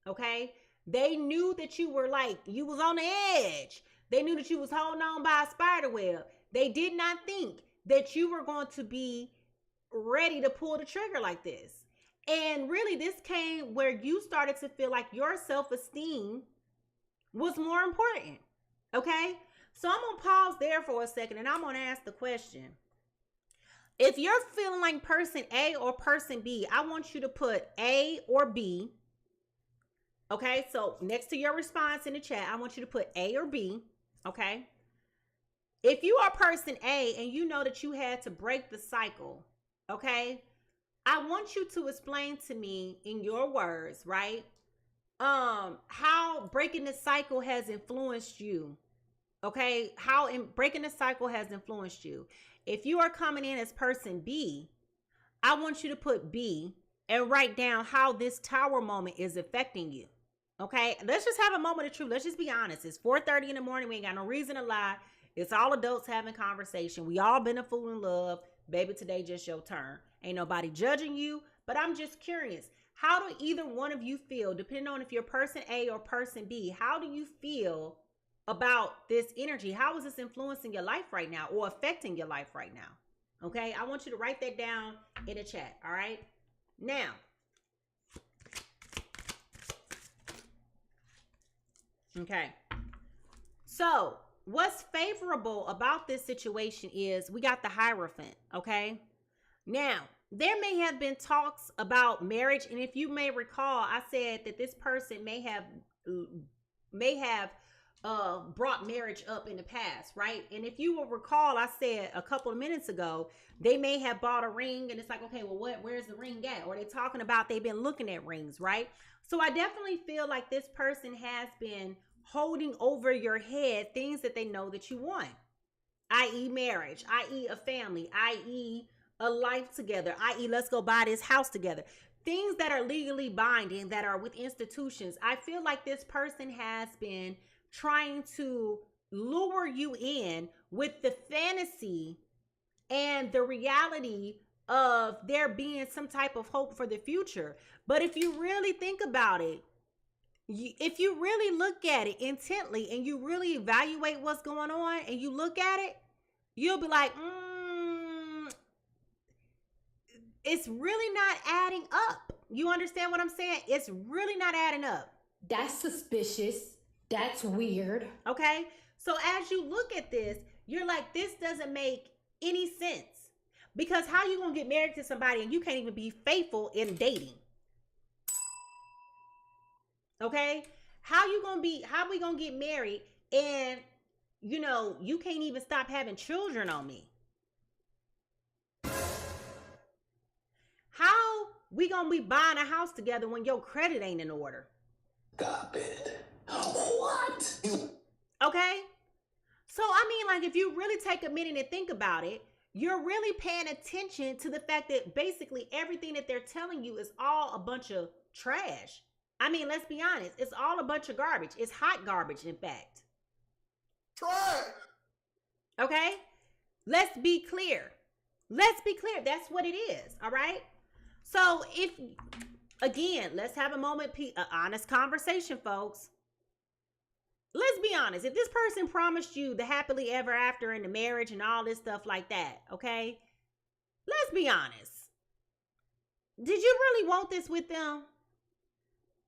Okay. They knew that you were like, you was on the edge. They knew that you was holding on by a spider web. They did not think that you were going to be ready to pull the trigger like this. And really this came where you started to feel like your self-esteem was more important. Okay. So I'm going to pause there for a second and I'm going to ask the question. If you're feeling like person A or person B, I want you to put A or B. Okay, so next to your response in the chat, I want you to put A or B, okay? If you are person A and you know that you had to break the cycle, okay? I want you to explain to me in your words, right? How breaking the cycle has influenced you, okay? How breaking the cycle has influenced you. If you are coming in as person B, I want you to put B and write down how this Tower moment is affecting you. Okay, let's just have a moment of truth. Let's just be honest. It's 4:30 in the morning. We ain't got no reason to lie. It's all adults having conversation. We all been a fool in love. Baby, today just your turn. Ain't nobody judging you, but I'm just curious. How do either one of you feel, depending on if you're person A or person B, how do you feel about this energy? How is this influencing your life right now or affecting your life right now? Okay, I want you to write that down in the chat, all right? Now, okay, so what's favorable about this situation is we got the Hierophant, okay? Now, there may have been talks about marriage, and if you may recall, I said that this person may have brought marriage up in the past, right? And if you will recall, I said a couple of minutes ago, they may have bought a ring, and it's like, okay, well, where's the ring at? Or they're talking about they've been looking at rings, right? So I definitely feel like this person has been holding over your head things that they know that you want, i.e. marriage, i.e. a family, i.e. a life together, i.e. let's go buy this house together. Things that are legally binding, that are with institutions. I feel like this person has been trying to lure you in with the fantasy and the reality of there being some type of hope for the future. But if you really think about it, If you really look at it intently and you really evaluate what's going on and you look at it, you'll be like, it's really not adding up. You understand what I'm saying? It's really not adding up. That's suspicious. That's weird. Okay? So as you look at this, you're like, this doesn't make any sense. Because how you going to get married to somebody and you can't even be faithful in dating? Okay? How we going to get married and, you can't even stop having children on me? How we going to be buying a house together when your credit ain't in order? Stop it. What? Okay? So, if you really take a minute and think about it, you're really paying attention to the fact that basically everything that they're telling you is all a bunch of trash. Let's be honest. It's all a bunch of garbage. It's hot garbage, in fact. Trash. Okay? Let's be clear. That's what it is. All right? So, let's have a moment, an honest conversation, folks. Let's be honest. If this person promised you the happily ever after in the marriage and all this stuff like that, okay? Let's be honest. Did you really want this with them?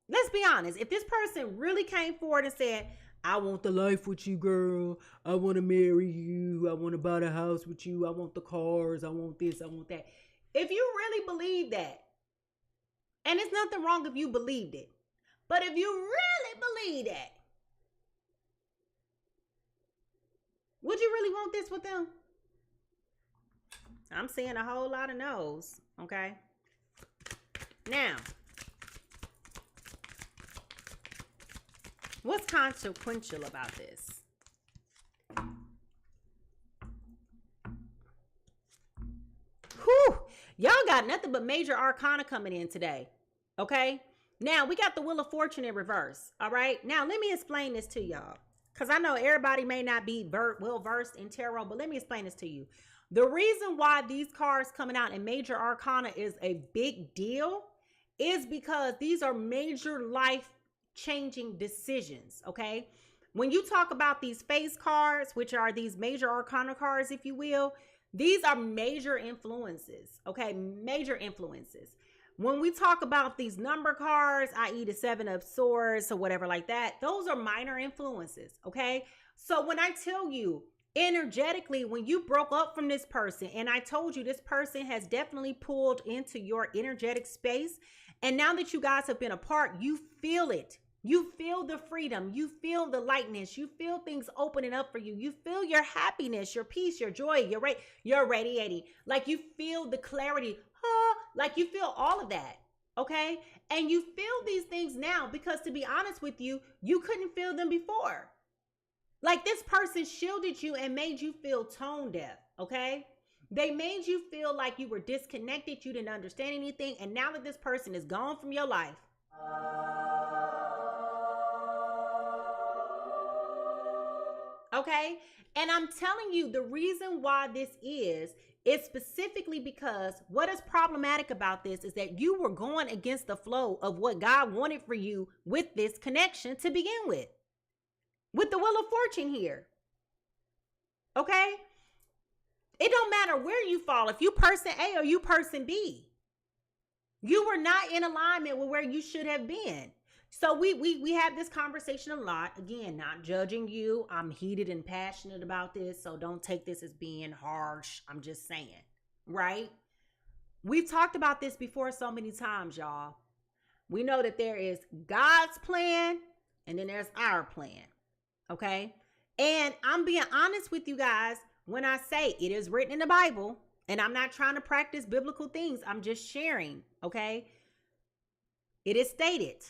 Let's be honest. If this person really came forward and said, I want the life with you, girl. I want to marry you. I want to buy the house with you. I want the cars. I want this. I want that. If you really believe that, and there's nothing wrong if you believed it, but if you really believe that, would you really want this with them? I'm seeing a whole lot of no's, okay? Now, what's consequential about this? Whew, y'all got nothing but major arcana coming in today, okay? Now, we got the Wheel of Fortune in reverse, all right? Now, let me explain this to y'all. Because I know everybody may not be well-versed in tarot, but let me explain this to you. The reason why these cards coming out in major arcana is a big deal is because these are major life-changing decisions, okay? When you talk about these face cards, which are these major arcana cards, if you will, these are major influences, okay? Major influences. When we talk about these number cards, i.e. the 7 of Swords or whatever like that, those are minor influences, okay? So when I tell you energetically, when you broke up from this person and I told you this person has definitely pulled into your energetic space, and now that you guys have been apart, you feel it. You feel the freedom. You feel the lightness. You feel things opening up for you. You feel your happiness, your peace, your joy, you're radiating. Like you feel the clarity. Like you feel all of that, okay? And you feel these things now because, to be honest with you, you couldn't feel them before. Like this person shielded you and made you feel tone deaf, okay? They made you feel like you were disconnected, you didn't understand anything, and now that this person is gone from your life, okay? And I'm telling you, the reason why this is specifically because what is problematic about this is that you were going against the flow of what God wanted for you with this connection to begin with the Wheel of Fortune here. Okay? It don't matter where you fall, if you person A or you person B. You were not in alignment with where you should have been. So we have this conversation a lot. Again, not judging you. I'm heated and passionate about this, so don't take this as being harsh. I'm just saying, right? We've talked about this before so many times, y'all. We know that there is God's plan and then there's our plan, okay? And I'm being honest with you guys when I say it is written in the Bible, and I'm not trying to practice biblical things. I'm just sharing, okay? It is stated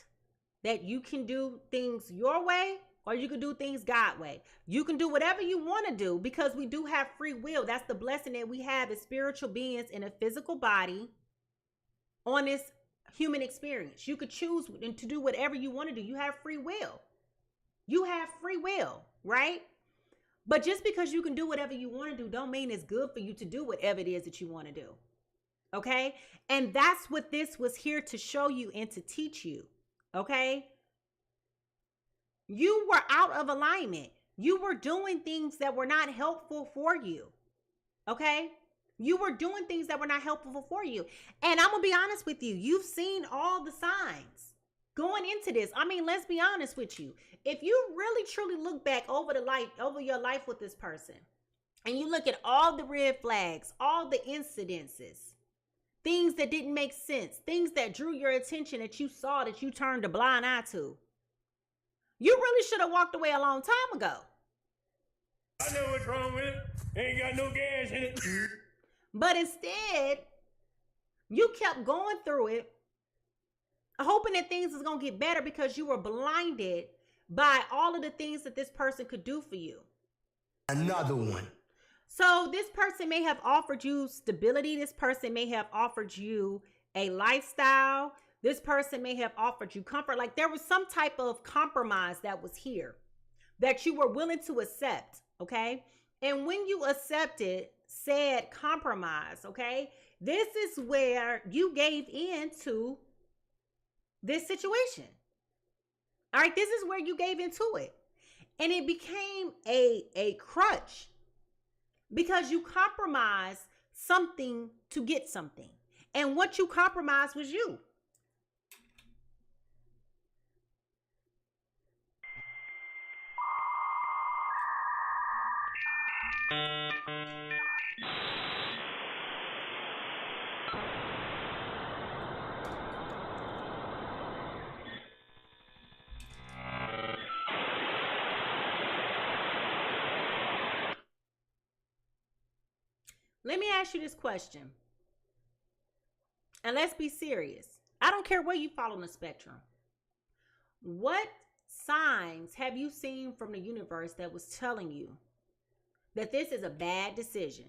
that you can do things your way or you can do things God's way. You can do whatever you want to do because we do have free will. That's the blessing that we have as spiritual beings in a physical body on this human experience. You could choose to do whatever you want to do. You have free will. You have free will, right? But just because you can do whatever you want to do don't mean it's good for you to do whatever it is that you want to do. Okay? And that's what this was here to show you and to teach you. Okay? You were out of alignment. You were doing things that were not helpful for you. Okay? You were doing things that were not helpful for you. And I'm going to be honest with you. You've seen all the signs going into this. I mean, let's be honest with you. If you really truly look back over your life with this person, and you look at all the red flags, all the incidences, things that didn't make sense, things that drew your attention that you saw that you turned a blind eye to, you really should have walked away a long time ago. I know what's wrong with it. Ain't got no gas in it. But instead, you kept going through it, hoping that things was going to get better because you were blinded by all of the things that this person could do for you. Another one. So this person may have offered you stability. This person may have offered you a lifestyle. This person may have offered you comfort. Like there was some type of compromise that was here that you were willing to accept. Okay. And when you accepted said compromise, okay, this is where you gave in to this situation. All right. This is where you gave into it. And it became a crutch because you compromised something to get something. And what you compromised was you. Let me ask you this question. And let's be serious. I don't care where you fall on the spectrum. What signs have you seen from the universe that was telling you that this is a bad decision?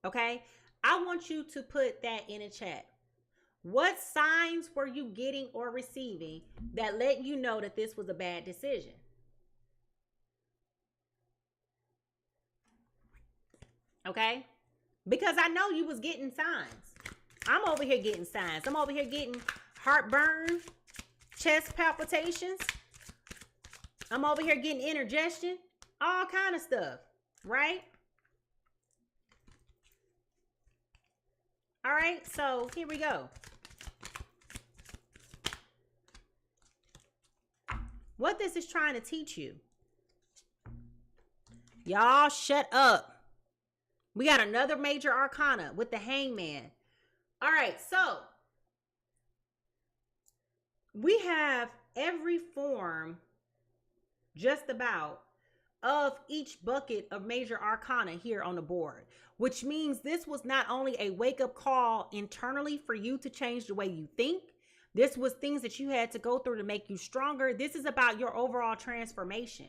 Okay? I want you to put that in a chat. What signs were you getting or receiving that let you know that this was a bad decision? Okay? Because I know you was getting signs. I'm over here getting signs. I'm over here getting heartburn, chest palpitations. I'm over here getting indigestion, all kind of stuff, right? All right, so here we go. What this is trying to teach you. Y'all shut up. We got another major arcana with the Hangman. All right, so we have every form just about of each bucket of major arcana here on the board, which means this was not only a wake-up call internally for you to change the way you think. This was things that you had to go through to make you stronger. This is about your overall transformation,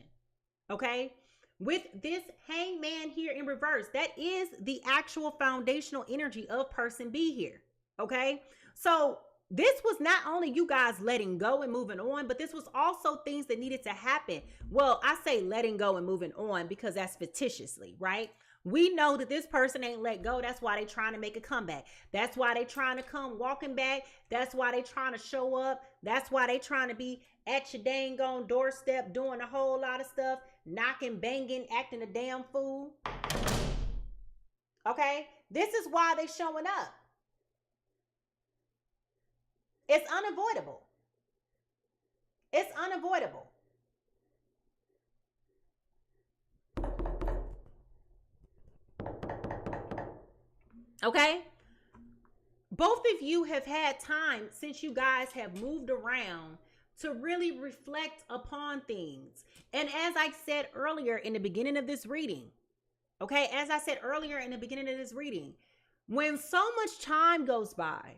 okay? With this Hangman here in reverse, that is the actual foundational energy of person B here, okay? So this was not only you guys letting go and moving on, but this was also things that needed to happen. Well, I say letting go and moving on because that's fictitiously, right? We know that this person ain't let go. That's why they trying to make a comeback. That's why they trying to come walking back. That's why they trying to show up. That's why they trying to be at your dang on doorstep doing a whole lot of stuff, knocking, banging, acting a damn fool. Okay? This is why they showing up. It's unavoidable. It's unavoidable. Okay? Both of you have had time since you guys have moved around to really reflect upon things. And as I said earlier in the beginning of this reading, okay, as I said earlier in the beginning of this reading, when so much time goes by,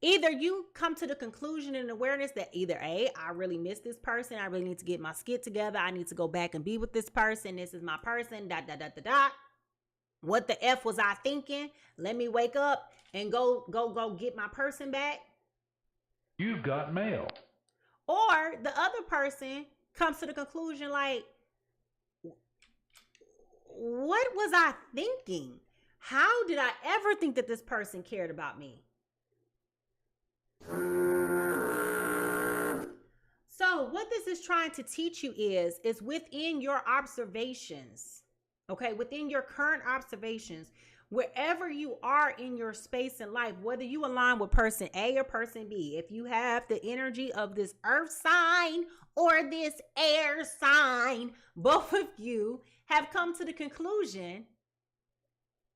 either you come to the conclusion and awareness that either A, I really miss this person. I really need to get my skit together. I need to go back and be with this person. This is my person, ... What the F was I thinking? Let me wake up and go get my person back. You've got mail. Or the other person comes to the conclusion like, what was I thinking? How did I ever think that this person cared about me? So what this is trying to teach you is within your observations, okay, within your current observations, wherever you are in your space in life, whether you align with person A or person B, if you have the energy of this earth sign or this air sign, both of you have come to the conclusion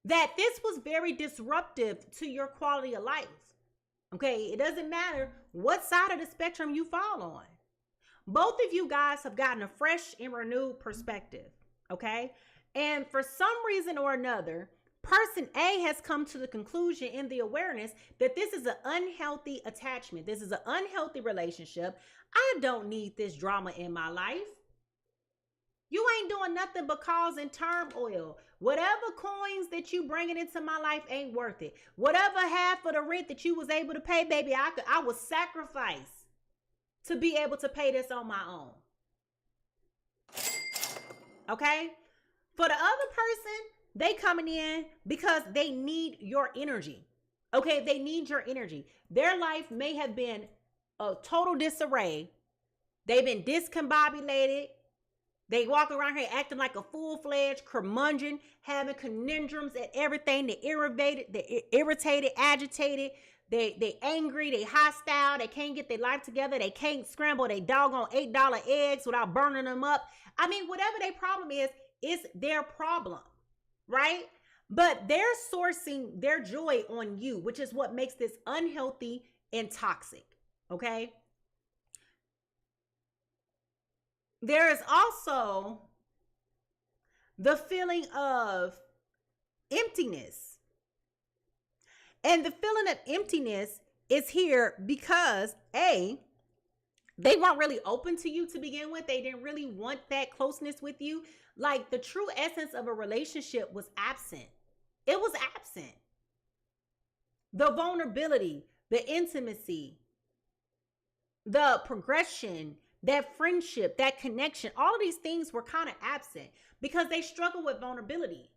that this was very disruptive to your quality of life. Okay, it doesn't matter what side of the spectrum you fall on. Both of you guys have gotten a fresh and renewed perspective, okay? And for some reason or another, person A has come to the conclusion in the awareness that this is an unhealthy attachment. This is an unhealthy relationship. I don't need this drama in my life. You ain't doing nothing but causing turmoil. Whatever coins that you bringing into my life ain't worth it. Whatever half of the rent that you was able to pay, baby, I would sacrifice to be able to pay this on my own. Okay? For the other person, they coming in because they need your energy. Okay? They need your energy. Their life may have been a total disarray. They've been discombobulated. They walk around here acting like a full-fledged curmudgeon, having conundrums at everything. They're irritated, agitated. They angry, they hostile, they can't get their life together, they can't scramble they doggone $8 eggs without burning them up. I mean, whatever their problem is, it's their problem, right? But they're sourcing their joy on you, which is what makes this unhealthy and toxic, okay? There is also the feeling of emptiness. And the feeling of emptiness is here because A, they weren't really open to you to begin with. They didn't really want that closeness with you. Like the true essence of a relationship was absent. It was absent. The vulnerability, the intimacy, the progression, that friendship, that connection, all of these things were kind of absent because they struggle with vulnerability.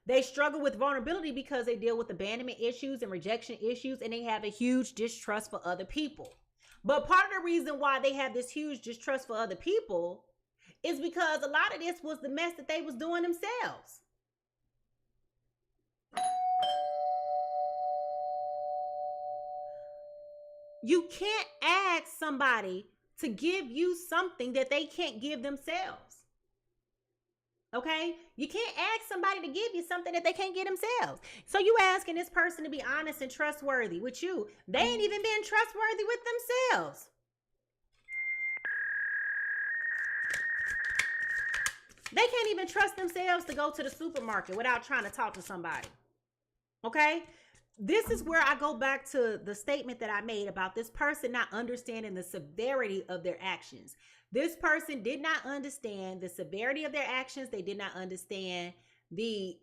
They struggle with vulnerability because they deal with abandonment issues and rejection issues, and they have a huge distrust for other people. But part of the reason why they have this huge distrust for other people is because a lot of this was the mess that they was doing themselves. You can't ask somebody to give you something that they can't give themselves. Okay? You can't ask somebody to give you something that they can't get themselves. So you asking this person to be honest and trustworthy with you. They ain't even been trustworthy with themselves. They can't even trust themselves to go to the supermarket without trying to talk to somebody. Okay? This is where I go back to the statement that I made about this person not understanding the severity of their actions. This person did not understand the severity of their actions. They did not understand the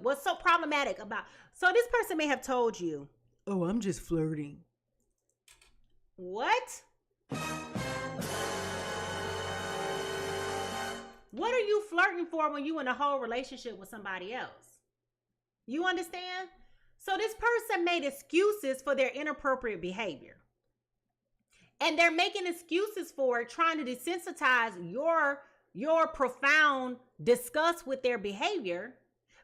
what's so problematic about. So this person may have told you, "Oh, I'm just flirting." What? What are you flirting for when you in a whole relationship with somebody else? You understand? So this person made excuses for their inappropriate behavior. And they're making excuses for it, trying to desensitize your profound disgust with their behavior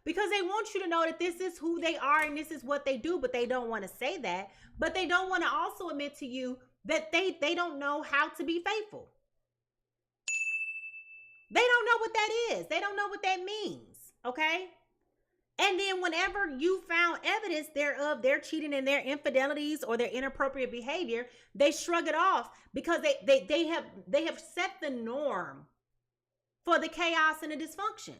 because they want you to know that this is who they are and this is what they do, but they don't want to say that. But they don't want to also admit to you that they don't know how to be faithful. They don't know what that is. They don't know what that means, okay? And then whenever you found evidence thereof their cheating and their infidelities or their inappropriate behavior, they shrug it off because they have set the norm for the chaos and the dysfunction.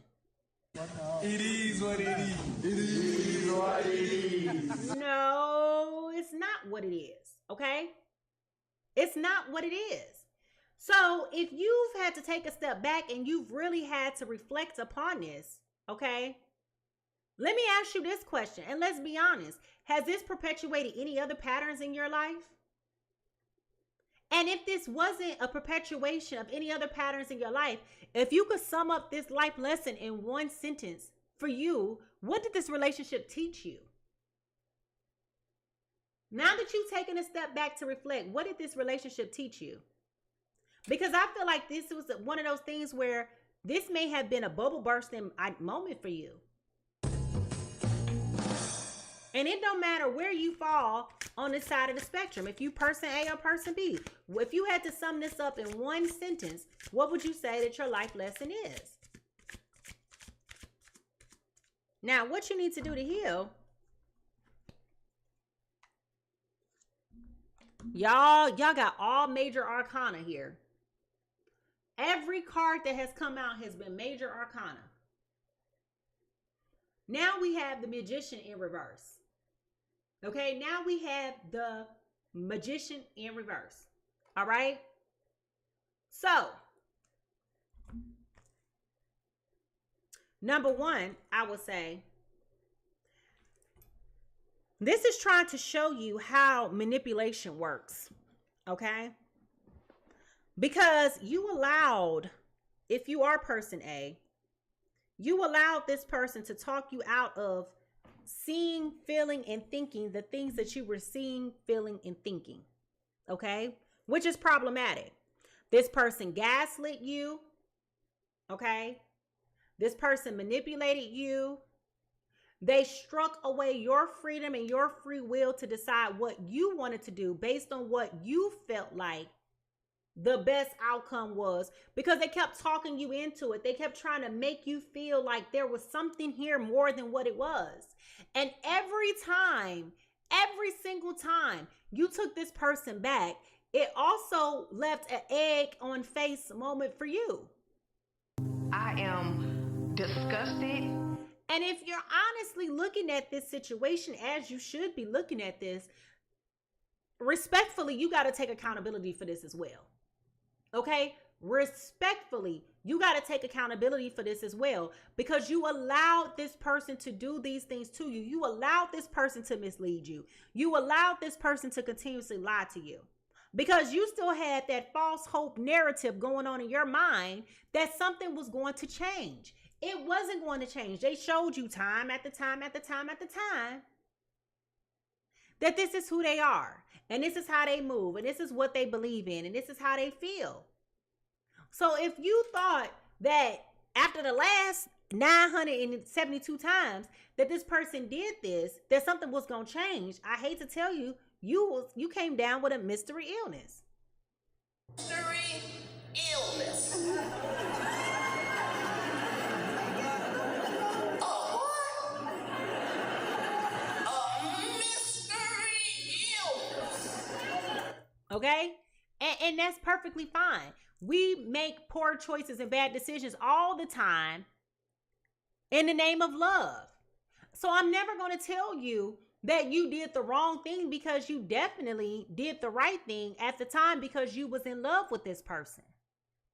It is what it is. It is what it is. No, it's not what it is, okay? It's not what it is. So if you've had to take a step back and you've really had to reflect upon this, okay? Let me ask you this question, and let's be honest. Has this perpetuated any other patterns in your life? And if this wasn't a perpetuation of any other patterns in your life, if you could sum up this life lesson in one sentence for you, what did this relationship teach you? Now that you've taken a step back to reflect, what did this relationship teach you? Because I feel like this was one of those things where this may have been a bubble bursting moment for you. And it don't matter where you fall on this side of the spectrum. If you person A or person B, if you had to sum this up in one sentence, what would you say that your life lesson is? Now, what you need to do to heal, y'all got all major arcana here. Every card that has come out has been major arcana. Now we have the Magician in reverse. Okay, now we have the Magician in reverse. All right. So, number one, I would say, this is trying to show you how manipulation works. Okay. Because you allowed, if you are person A, you allowed this person to talk you out of seeing, feeling, and thinking the things that you were seeing, feeling, and thinking. Okay? Which is problematic. This person gaslit you. Okay? This person manipulated you. They struck away your freedom and your free will to decide what you wanted to do based on what you felt like the best outcome was, because they kept talking you into it. They kept trying to make you feel like there was something here more than what it was. And every single time you took this person back, it also left an egg on face moment for you. I am disgusted. And if you're honestly looking at this situation as you should be looking at this, respectfully, you got to take accountability for this as well. Okay? Respectfully, you got to take accountability for this as well, because you allowed this person to do these things to you. You allowed this person to mislead you. You allowed this person to continuously lie to you, because you still had that false hope narrative going on in your mind that something was going to change. It wasn't going to change. They showed you time after time after time after time that this is who they are, and this is how they move, and this is what they believe in, and this is how they feel. So if you thought that after the last 972 times that this person did this, that something was going to change, I hate to tell you, you came down with a mystery illness. Mystery illness. Okay? And that's perfectly fine. We make poor choices and bad decisions all the time in the name of love. So I'm never going to tell you that you did the wrong thing, because you definitely did the right thing at the time, because you was in love with this person.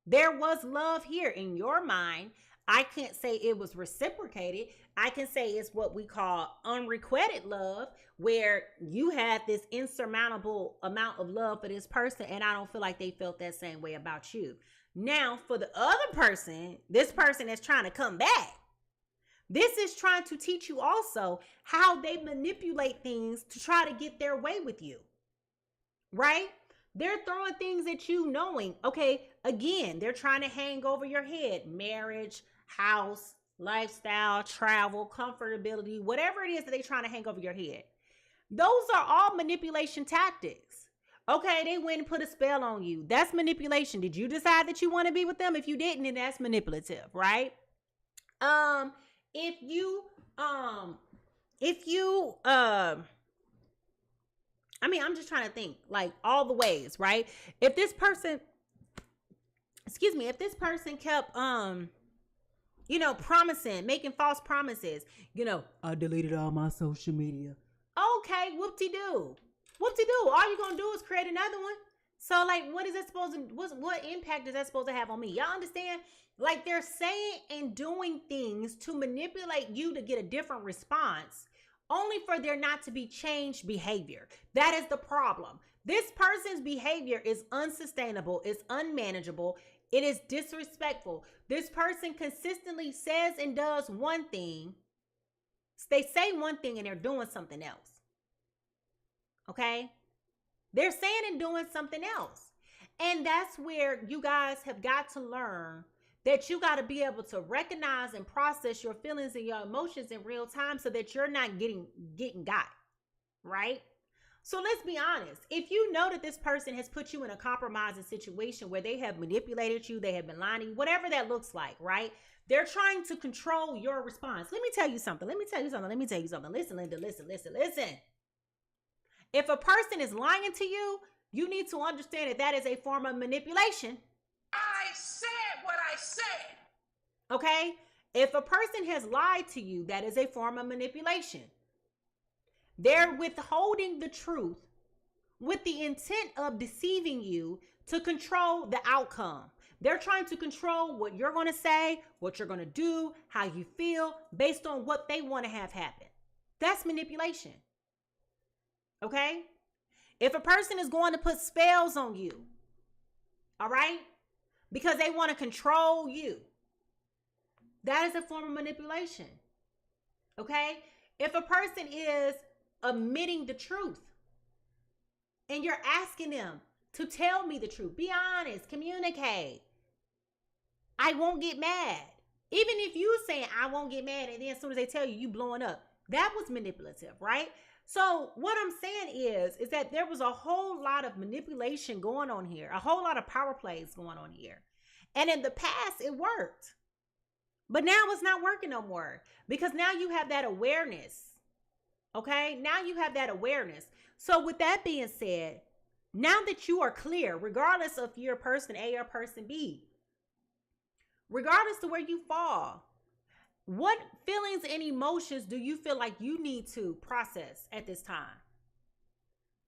There was love here in your mind. I can't say it was reciprocated. I can say it's what we call unrequited love, where you had this insurmountable amount of love for this person, and I don't feel like they felt that same way about you. Now, for the other person, this person that's trying to come back, this is trying to teach you also how they manipulate things to try to get their way with you, right? They're throwing things at you knowing, okay, again, they're trying to hang over your head. Marriage, house, lifestyle, travel, comfortability, whatever it is that they're trying to hang over your head. Those are all manipulation tactics. Okay, they went and put a spell on you. That's manipulation. Did you decide that you want to be with them? If you didn't, then that's manipulative, right? If you I mean, I'm just trying to think like all the ways, right? If this person kept promising, making false promises, I deleted all my social media. Okay, whoop-de-doo. Whoop-de-doo. All you're gonna do is create another one. So like, what is that supposed to, what impact is that supposed to have on me? Y'all understand? Like, they're saying and doing things to manipulate you to get a different response, only for there not to be changed behavior. That is the problem. This person's behavior is unsustainable, it's unmanageable, it is disrespectful. This person consistently says and does one thing. They say one thing and they're doing something else. Okay? They're saying and doing something else. And that's where you guys have got to learn that you got to be able to recognize and process your feelings and your emotions in real time so that you're not getting got, right? So let's be honest. If you know that this person has put you in a compromising situation where they have manipulated you, they have been lying to you, whatever that looks like, right? They're trying to control your response. Let me tell you something. Listen, Linda, listen. If a person is lying to you, you need to understand that that is a form of manipulation. I said what I said. Okay? If a person has lied to you, that is a form of manipulation. They're withholding the truth with the intent of deceiving you to control the outcome. They're trying to control what you're going to say, what you're going to do, how you feel, based on what they want to have happen. That's manipulation. Okay? If a person is going to put spells on you, all right, because they want to control you, that is a form of manipulation. Okay? If a person is omitting the truth and you're asking them to tell me the truth, be honest, communicate, I won't get mad. Even if you saying I won't get mad and then as soon as they tell you, you blowing up, that was manipulative, right? So what I'm saying is that there was a whole lot of manipulation going on here, a whole lot of power plays going on here. And in the past, it worked. But now it's not working no more because now you have that awareness. Okay? Now you have that awareness. So with that being said, now that you are clear, regardless of your person A or person B, regardless of where you fall, what feelings and emotions do you feel like you need to process at this time?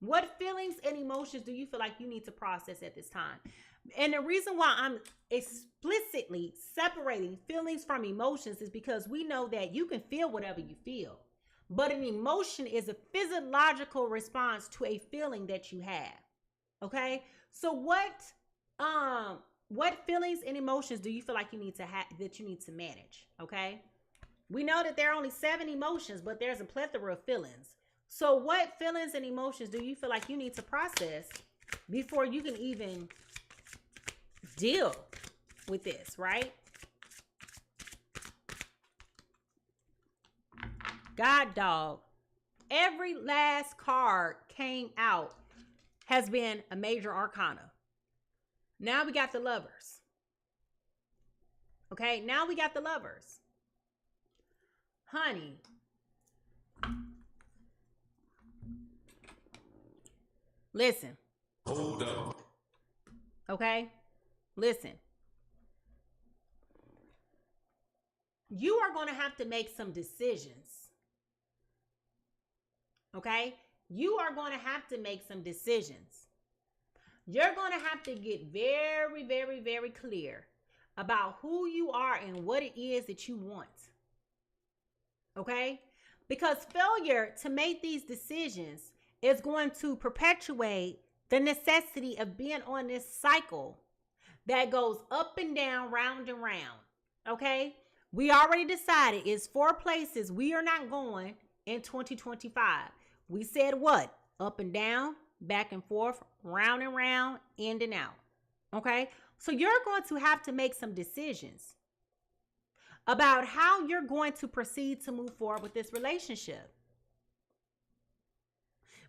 What feelings and emotions do you feel like you need to process at this time? And the reason why I'm explicitly separating feelings from emotions is because we know that you can feel whatever you feel, but an emotion is a physiological response to a feeling that you have. Okay? So what feelings and emotions do you feel like you need to have that you need to manage? Okay? We know that there are only 7 emotions, but there's a plethora of feelings. So what feelings and emotions do you feel like you need to process before you can even deal with this, right? God dog. Every last card came out has been a major arcana. Now we got the Lovers. Okay, now we got the Lovers. Honey, listen. Hold up. Okay? Listen. You are going to have to make some decisions. Okay? You are going to have to make some decisions. You're going to have to get very, very, very clear about who you are and what it is that you want. Okay? Because failure to make these decisions is going to perpetuate the necessity of being on this cycle that goes up and down, round and round. Okay? We already decided it's 4 places we are not going in 2025. We said what? Up and down, back and forth, round and round, in and out. Okay? So you're going to have to make some decisions about how you're going to proceed to move forward with this relationship.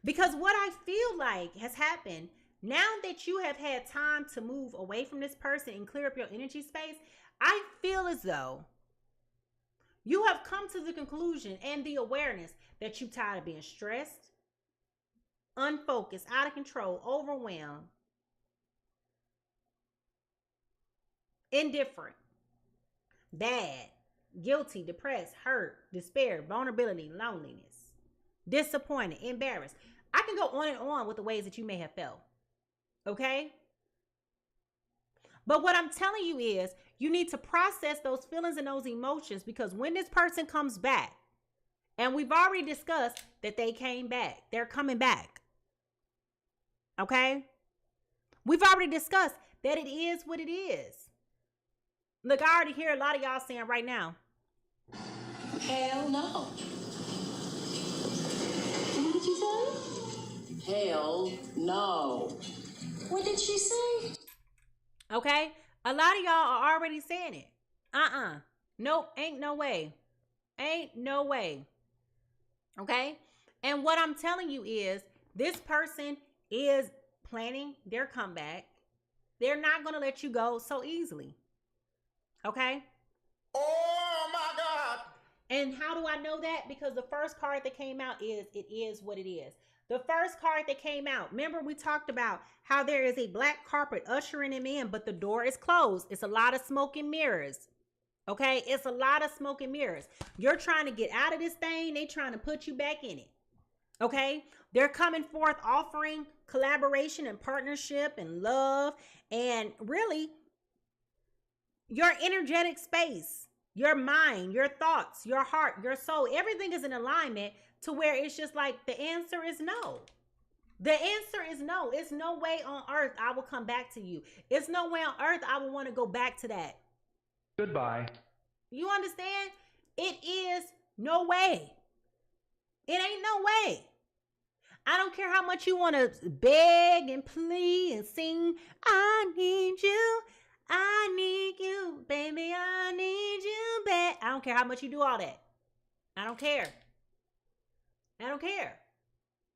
Because what I feel like has happened, now that you have had time to move away from this person and clear up your energy space, I feel as though you have come to the conclusion and the awareness that you're tired of being stressed, unfocused, out of control, overwhelmed, indifferent, bad, guilty, depressed, hurt, despair, vulnerability, loneliness, disappointed, embarrassed. I can go on and on with the ways that you may have felt. Okay? But what I'm telling you is you need to process those feelings and those emotions, because when this person comes back, and we've already discussed that they came back, they're coming back. Okay? We've already discussed that it is what it is. Look, I already hear a lot of y'all saying right now, Hell no. What did you say? No. What did she say? Okay? A lot of y'all are already saying it. Nope, ain't no way. Ain't no way. Okay? And what I'm telling you is this person is planning their comeback. They're not going to let you go so easily. Okay? Oh my God. And how do I know that? Because the first card that came out is it is what it is. The first card that came out, remember we talked about how there is a black carpet ushering him in, but the door is closed. It's a lot of smoke and mirrors. Okay? It's a lot of smoke and mirrors. You're trying to get out of this thing. They trying to put you back in it. Okay? They're coming forth offering collaboration and partnership and love and really your energetic space, your mind, your thoughts, your heart, your soul, everything is in alignment to where it's just like the answer is no. The answer is no. It's no way on earth I will come back to you. It's no way on earth I will want to go back to that. Goodbye. You understand? It is no way. It ain't no way. I don't care how much you want to beg and plead and sing. I need you, baby, I need you back. I don't care how much you do all that. I don't care.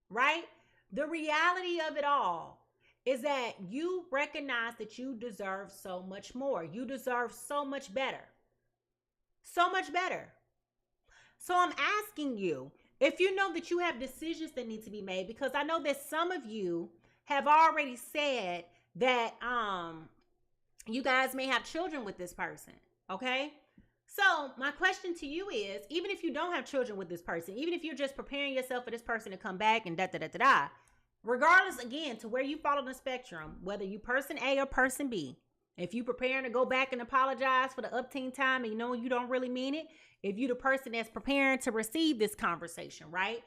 Right? The reality of it all is that you recognize that you deserve so much more. You deserve so much better. So much better. So I'm asking you, if you know that you have decisions that need to be made, because I know that some of you have already said that you guys may have children with this person, okay? So my question to you is, even if you don't have children with this person, even if you're just preparing yourself for this person to come back and regardless, again, to where you fall on the spectrum, whether you person A or person B, if you preparing to go back and apologize for the upteen time and you know you don't really mean it, if you the person that's preparing to receive this conversation, right?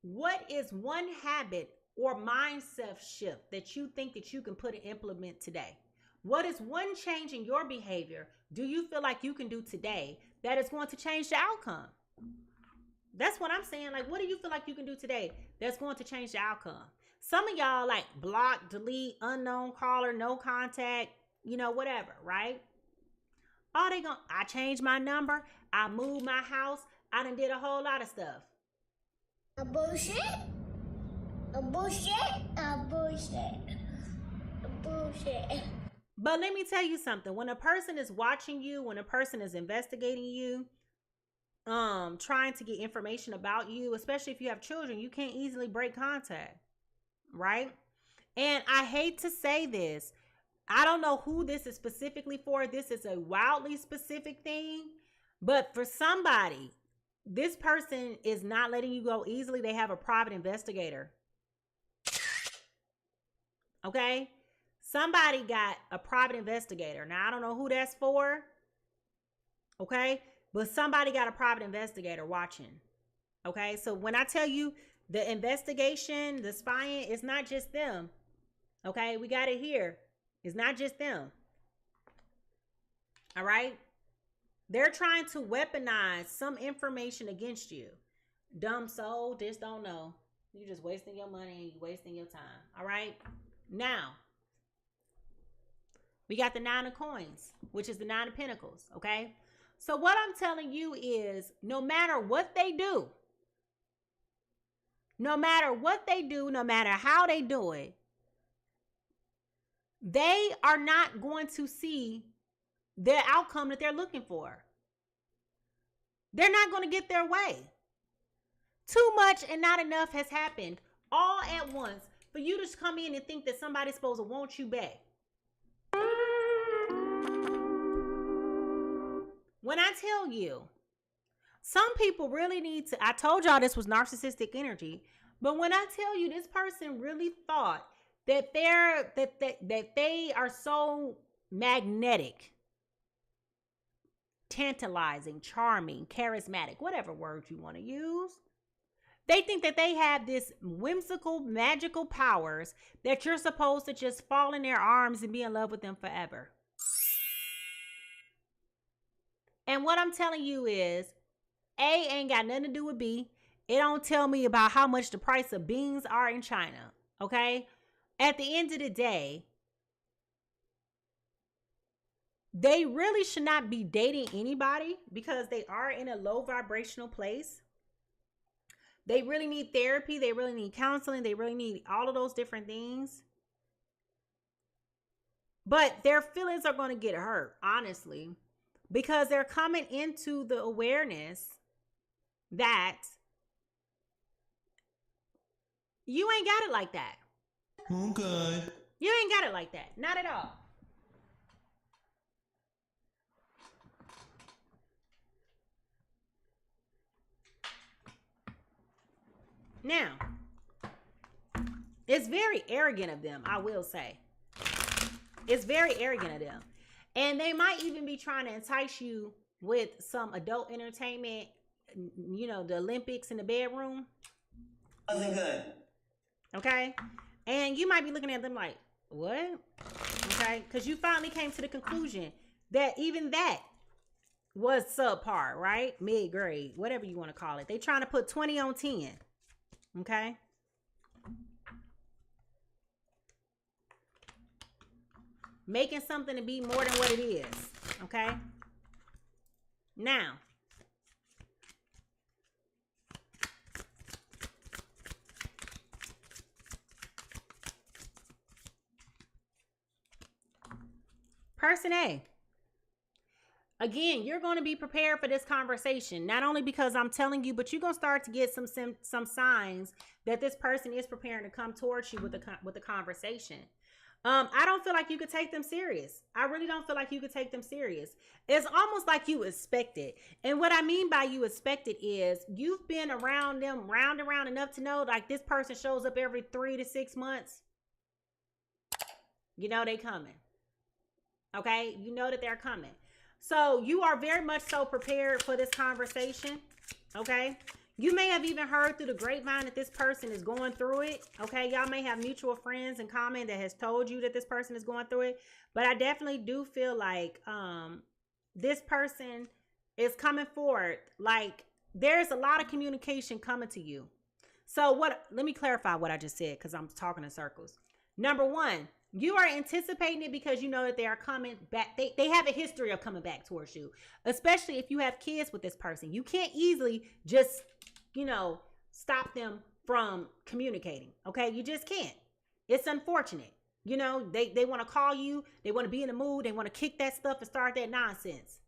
What is one habit or mindset shift that you think that you can put and implement today? What is one change in your behavior do you feel like you can do today that is going to change the outcome? That's what I'm saying. Like, what do you feel like you can do today that's going to change the outcome? Some of y'all like block, delete, unknown caller, no contact, whatever, right? I changed my number. I moved my house. I done did a whole lot of stuff. A bullshit. But let me tell you something. When a person is watching you, when a person is investigating you, trying to get information about you, especially if you have children, you can't easily break contact, right? And I hate to say this. I don't know who this is specifically for. This is a wildly specific thing. But for somebody, this person is not letting you go easily. They have a private investigator. Okay? Somebody got a private investigator. Now, I don't know who that's for. Okay? But somebody got a private investigator watching. Okay? So when I tell you the investigation, the spying, it's not just them. Okay? We got it here. It's not just them. All right? They're trying to weaponize some information against you. Dumb soul, just don't know. You're just wasting your money and you're wasting your time. All right? Now, we got the 9 of coins, which is the 9 of pentacles. Okay? So what I'm telling you is no matter what they do, no matter how they do it, they are not going to see the outcome that they're looking for. They're not going to get their way. Too much and not enough has happened all at once for you to come in and think that somebody's supposed to want you back. When I tell you, some people really need to, I told y'all this was narcissistic energy, but when I tell you this person really thought that they are so magnetic, tantalizing, charming, charismatic, whatever word you want to use. They think that they have this whimsical, magical powers that you're supposed to just fall in their arms and be in love with them forever. And what I'm telling you is, A ain't got nothing to do with B. It don't tell me about how much the price of beans are in China. Okay? At the end of the day, they really should not be dating anybody because they are in a low vibrational place. They really need therapy. They really need counseling. They really need all of those different things. But their feelings are going to get hurt, honestly, because they're coming into the awareness that you ain't got it like that. Okay. You ain't got it like that. Not at all. Now, it's very arrogant of them, I will say. It's very arrogant of them. And they might even be trying to entice you with some adult entertainment, you know, the Olympics in the bedroom. Wasn't good. Okay? And you might be looking at them like, what? Okay? Because you finally came to the conclusion that even that was subpar, right? Mid-grade, whatever you want to call it. They trying to put 20 on 10. Okay? Making something to be more than what it is. Okay? Now, person A. Again, you're going to be prepared for this conversation, not only because I'm telling you, but you're going to start to get some signs that this person is preparing to come towards you with the conversation. I don't feel like you could take them serious. I really don't feel like you could take them serious. It's almost like you expect it. And what I mean by you expect it is you've been around them round and round enough to know like this person shows up every 3 to 6 months. You know they coming. Okay? You know that they're coming. So you are very much so prepared for this conversation. Okay? You may have even heard through the grapevine that this person is going through it. Okay? Y'all may have mutual friends in common that has told you that this person is going through it. But I definitely do feel like this person is coming forward. Like there's a lot of communication coming to you. So let me clarify what I just said because I'm talking in circles. Number one, you are anticipating it because you know that they are coming back. They have a history of coming back towards you, especially if you have kids with this person. You can't easily just, you know, stop them from communicating. Okay. You just can't. It's unfortunate. You know, they want to call you. They want to be in the mood. They want to kick that stuff and start that nonsense.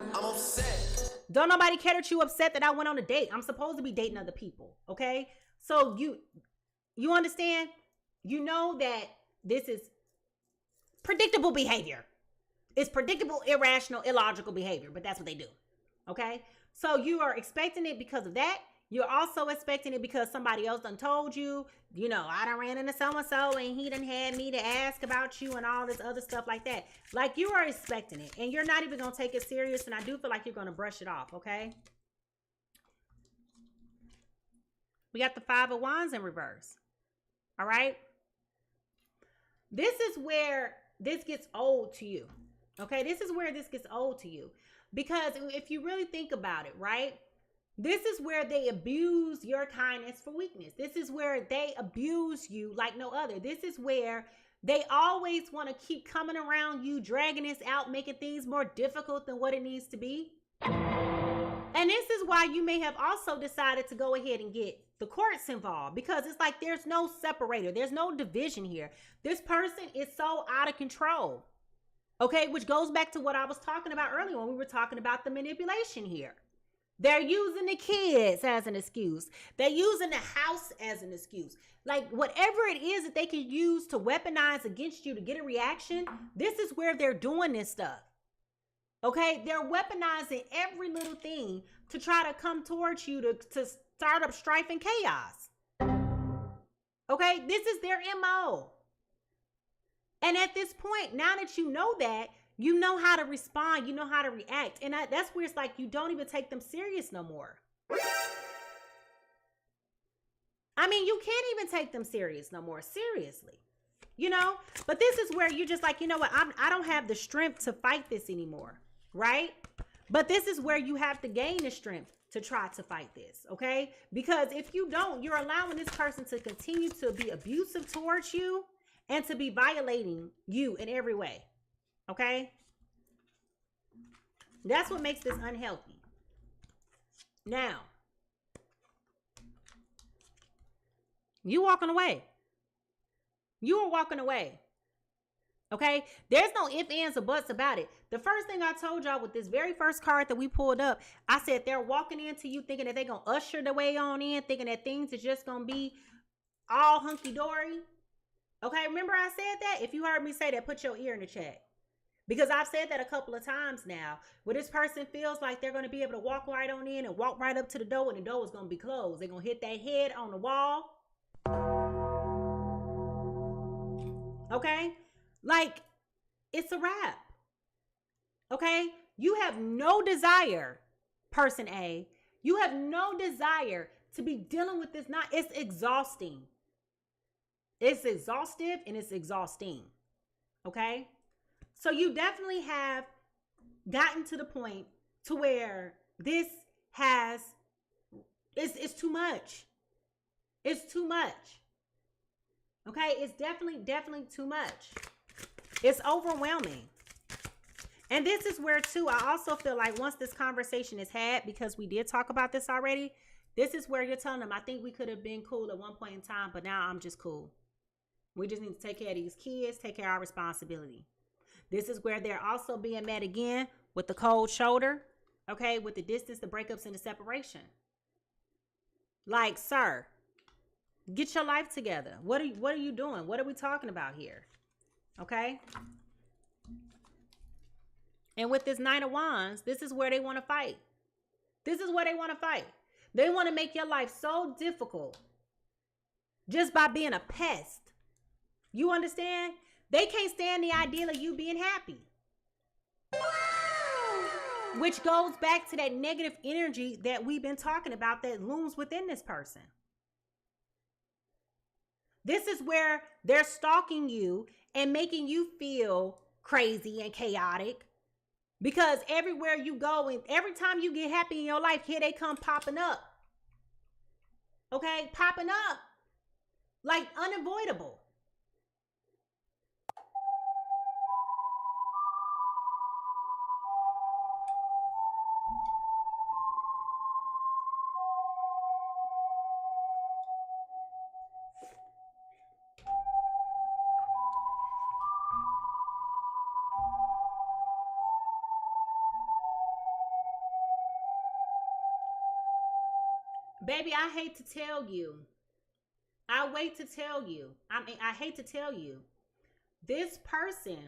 I'm upset. Don't nobody care that you upset that I went on a date. I'm supposed to be dating other people. Okay. So you understand? You know that this is predictable behavior. It's predictable, irrational, illogical behavior, but that's what they do. Okay? So you are expecting it because of that. You're also expecting it because somebody else done told you, you know, I done ran into so-and-so and he done had me to ask about you and all this other stuff like that. Like you are expecting it and you're not even going to take it serious. And I do feel like you're going to brush it off. Okay? We got the 5 of Wands in reverse. All right? This is where this gets old to you. Okay, this is where this gets old to you. Because if you really think about it, right? This is where they abuse your kindness for weakness. This is where they abuse you like no other. This is where they always want to keep coming around you, dragging this out, making things more difficult than what it needs to be. And this is why you may have also decided to go ahead and get the courts involved, because it's like there's no separator. There's no division here. This person is so out of control. Okay, which goes back to what I was talking about earlier when we were talking about the manipulation here. They're using the kids as an excuse. They're using the house as an excuse. Like whatever it is that they can use to weaponize against you to get a reaction, this is where they're doing this stuff. Okay, they're weaponizing every little thing to try to come towards you to start up strife and chaos. Okay, this is their MO. And at this point, now that you know that, you know how to respond, you know how to react. And that's where it's like you don't even take them serious no more. I mean, you can't even take them serious no more, seriously. You know, but this is where you're just like, you know what, I don't have the strength to fight this anymore, right? But this is where you have to gain the strength to try to fight this, okay? Because if you don't, you're allowing this person to continue to be abusive towards you and to be violating you in every way, okay? That's what makes this unhealthy. Now, you walking away. You are walking away. Okay? There's no ifs, ands, or buts about it. The first thing I told y'all with this very first card that we pulled up, I said they're walking into you thinking that they're going to usher the way on in, thinking that things are just going to be all hunky-dory. Okay? Remember I said that? If you heard me say that, put your ear in the chat. Because I've said that a couple of times now, where this person feels like they're going to be able to walk right on in and walk right up to the door, and the door is going to be closed. They're going to hit that head on the wall. Okay? Like, it's a wrap. Okay? You have no desire, person A. You have no desire to be dealing with this. It's exhausting. It's exhaustive and it's exhausting. Okay? So you definitely have gotten to the point to where this it's too much. It's too much. Okay? It's definitely too much. It's overwhelming. And this is where, too, I also feel like once this conversation is had, because we did talk about this already, this is where you're telling them, I think we could have been cool at one point in time, but now I'm just cool. We just need to take care of these kids, take care of our responsibility. This is where they're also being met again with the cold shoulder, okay, with the distance, the breakups, and the separation. Like, sir, get your life together. What are you doing? What are we talking about here? Okay? And with this Knight of Wands, this is where they want to fight. This is where they want to fight. They want to make your life so difficult just by being a pest. You understand? They can't stand the idea of you being happy. Which goes back to that negative energy that we've been talking about that looms within this person. This is where they're stalking you and making you feel crazy and chaotic. Because everywhere you go and every time you get happy in your life, here they come popping up. Okay? Popping up. Like unavoidable. Baby, I hate to tell you. I hate to tell you. This person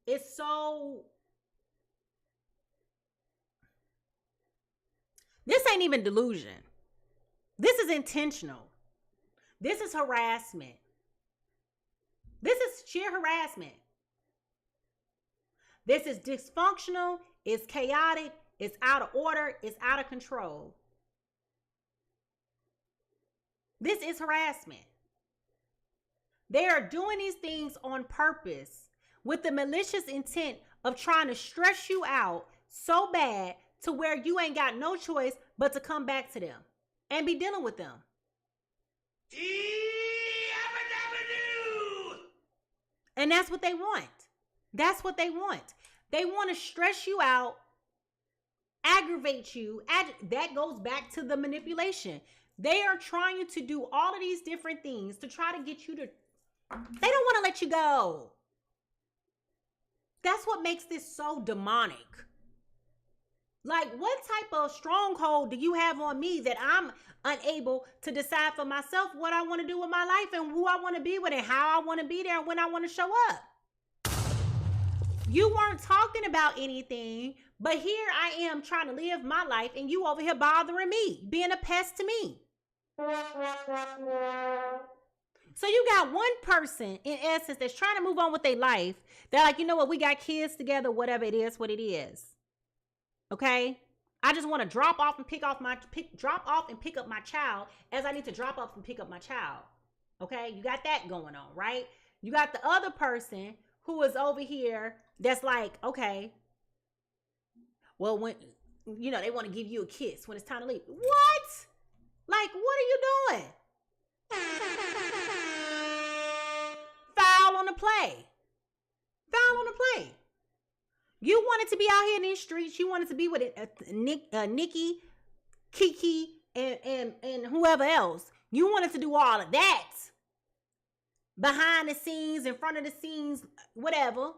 is so... This ain't even delusion. This is intentional. This is harassment. This is sheer harassment. This is dysfunctional. It's chaotic. It's out of order. It's out of control. This is harassment. They are doing these things on purpose with the malicious intent of trying to stress you out so bad to where you ain't got no choice but to come back to them and be dealing with them. And that's what they want. That's what they want. They want to stress you out, aggravate you. That goes back to the manipulation. They are trying to do all of these different things to try to get you to... They don't want to let you go. That's what makes this so demonic. Like, what type of stronghold do you have on me that I'm unable to decide for myself what I want to do with my life and who I want to be with and how I want to be there and when I want to show up? You weren't talking about anything, but here I am trying to live my life and you over here bothering me, being a pest to me. So you got one person, in essence, that's trying to move on with their life. They're like, you know what? We got kids together, whatever it is, what it is. Okay? I just want to drop off and pick up my child as I need to drop off and pick up my child. Okay? You got that going on, right? You got the other person who is over here that's like, okay, well, when you know, they want to give you a kiss when it's time to leave. What? Like, what are you doing? Foul on the play. Foul on the play. You wanted to be out here in these streets. You wanted to be with Nikki, Kiki, and whoever else. You wanted to do all of that. Behind the scenes, in front of the scenes, whatever.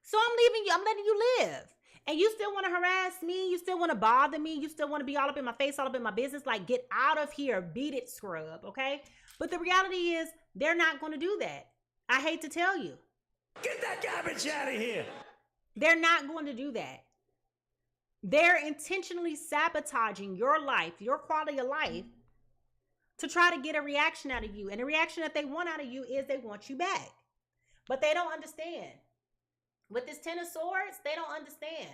So I'm leaving you. I'm letting you live. And you still want to harass me? You still want to bother me? You still want to be all up in my face, all up in my business? Like, get out of here. Beat it, scrub, okay? But the reality is, they're not going to do that. I hate to tell you. Get that garbage out of here. They're not going to do that. They're intentionally sabotaging your life, your quality of life, to try to get a reaction out of you. And the reaction that they want out of you is they want you back. But they don't understand. With this Ten of Swords, they don't understand.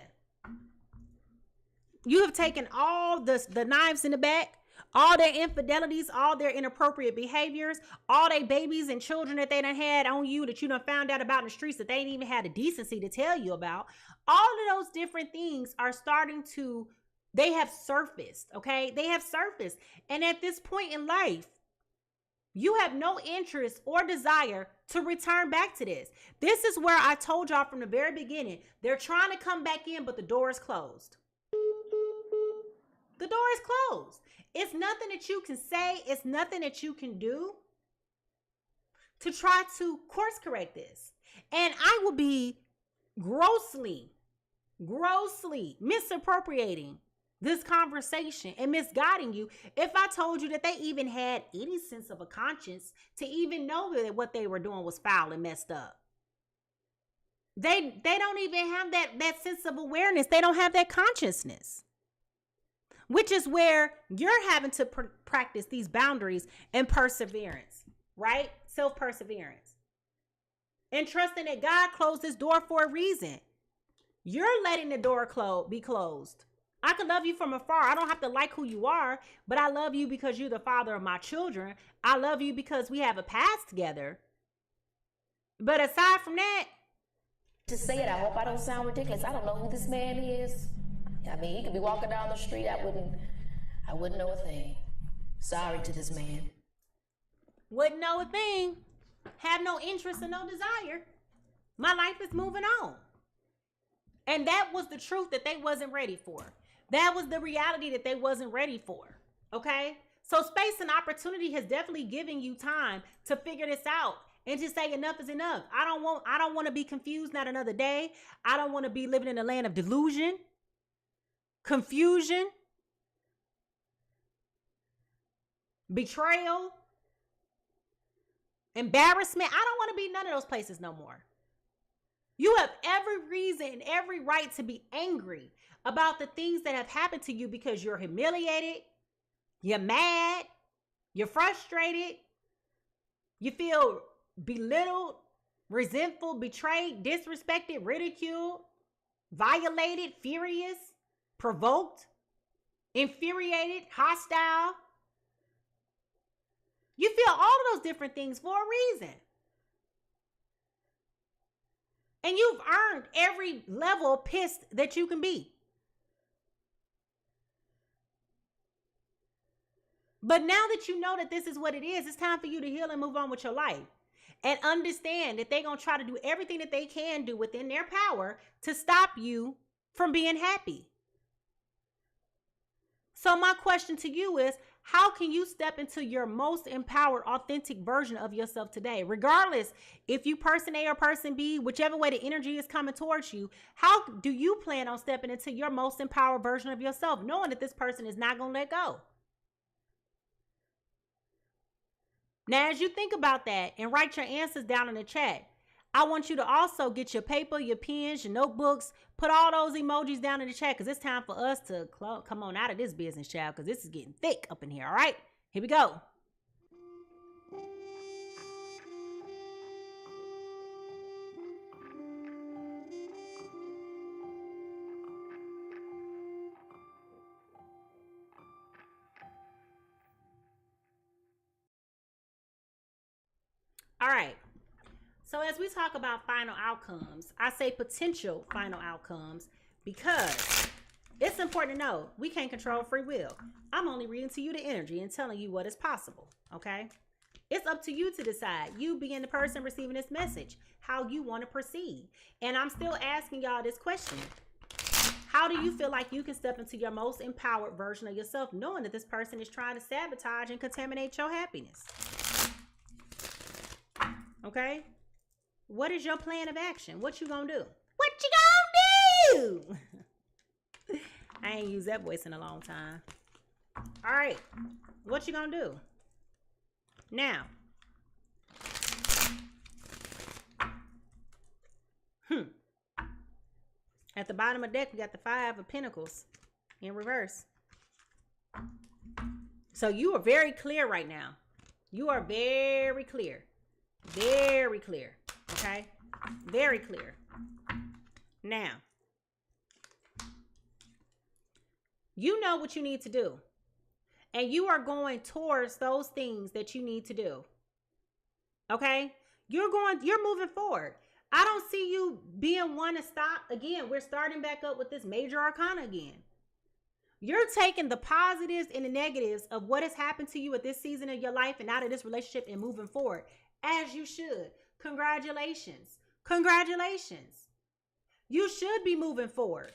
You have taken all the knives in the back, all their infidelities, all their inappropriate behaviors, all their babies and children that they done had on you that you done found out about in the streets that they ain't even had the decency to tell you about. All of those different things are starting to, they have surfaced, okay? They have surfaced. And at this point in life, you have no interest or desire to return back to this. This is where I told y'all from the very beginning, they're trying to come back in, but the door is closed. The door is closed. It's nothing that you can say. It's nothing that you can do to try to course correct this. And I will be grossly misappropriating this conversation and misguiding you if I told you that they even had any sense of a conscience to even know that what they were doing was foul and messed up. They don't even have that sense of awareness. They don't have that consciousness, which is where you're having to practice these boundaries and perseverance, right? Self-perseverance and trusting that God closed this door for a reason. You're letting the door be closed. I can love you from afar. I don't have to like who you are, but I love you because you're the father of my children. I love you because we have a past together. But aside from that, to say it, I hope I don't sound ridiculous. I don't know who this man is. I mean, he could be walking down the street. I wouldn't know a thing. Sorry to this man. Wouldn't know a thing. Have no interest and no desire. My life is moving on. And that was the truth that they wasn't ready for. That was the reality that they wasn't ready for. Okay? So space and opportunity has definitely given you time to figure this out and to say enough is enough. I don't want to be confused not another day. I don't want to be living in a land of delusion, confusion, betrayal, embarrassment. I don't want to be none of those places no more. You have every reason, every right to be angry about the things that have happened to you because you're humiliated, you're mad, you're frustrated, you feel belittled, resentful, betrayed, disrespected, ridiculed, violated, furious, provoked, infuriated, hostile. You feel all of those different things for a reason. And you've earned every level of pissed that you can be. But now that you know that this is what it is, it's time for you to heal and move on with your life. And understand that they're going to try to do everything that they can do within their power to stop you from being happy. So my question to you is, how can you step into your most empowered, authentic version of yourself today? Regardless if you person A or person B, whichever way the energy is coming towards you, how do you plan on stepping into your most empowered version of yourself, knowing that this person is not going to let go? Now, as you think about that and write your answers down in the chat, I want you to also get your paper, your pens, your notebooks, put all those emojis down in the chat because it's time for us to come on out of this business, child, because this is getting thick up in here, all right? Here we go. All right. So as we talk about final outcomes, I say potential final outcomes because It's important to know we can't control free will. I'm only reading to you the energy and telling you what is possible, okay? It's up to you to decide, you being the person receiving this message, how you want to proceed. And I'm still asking y'all this question. How do you feel like you can step into your most empowered version of yourself, knowing that this person is trying to sabotage and contaminate your happiness? Okay? What is your plan of action? What you gonna do? What you gonna do? I ain't used that voice in a long time. All right. What you gonna do? Now. At the bottom of the deck, we got the 5 of Pentacles in reverse. So you are very clear right now. You are very clear. Very clear. Okay? Very clear. Now, you know what you need to do. And you are going towards those things that you need to do. Okay? You're moving forward. I don't see you being one to stop. Again, we're starting back up with this major arcana again. You're taking the positives and the negatives of what has happened to you at this season of your life and out of this relationship and moving forward, as you should. Congratulations. Congratulations. You should be moving forward.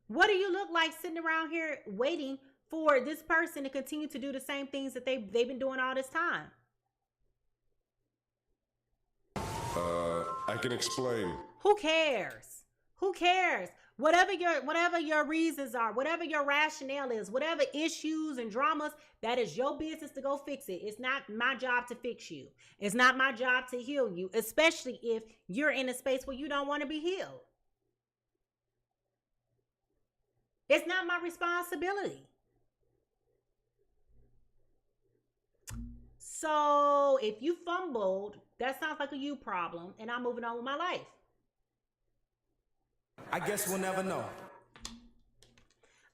What do you look like sitting around here waiting for this person to continue to do the same things that they've been doing all this time? I can explain. Who cares? Who cares? Whatever your reasons are, whatever your rationale is, whatever issues and dramas, that is your business to go fix it. It's not my job to fix you. It's not my job to heal you, especially if you're in a space where you don't want to be healed. It's not my responsibility. So if you fumbled, that sounds like a you problem, and I'm moving on with my life. I guess we'll never know.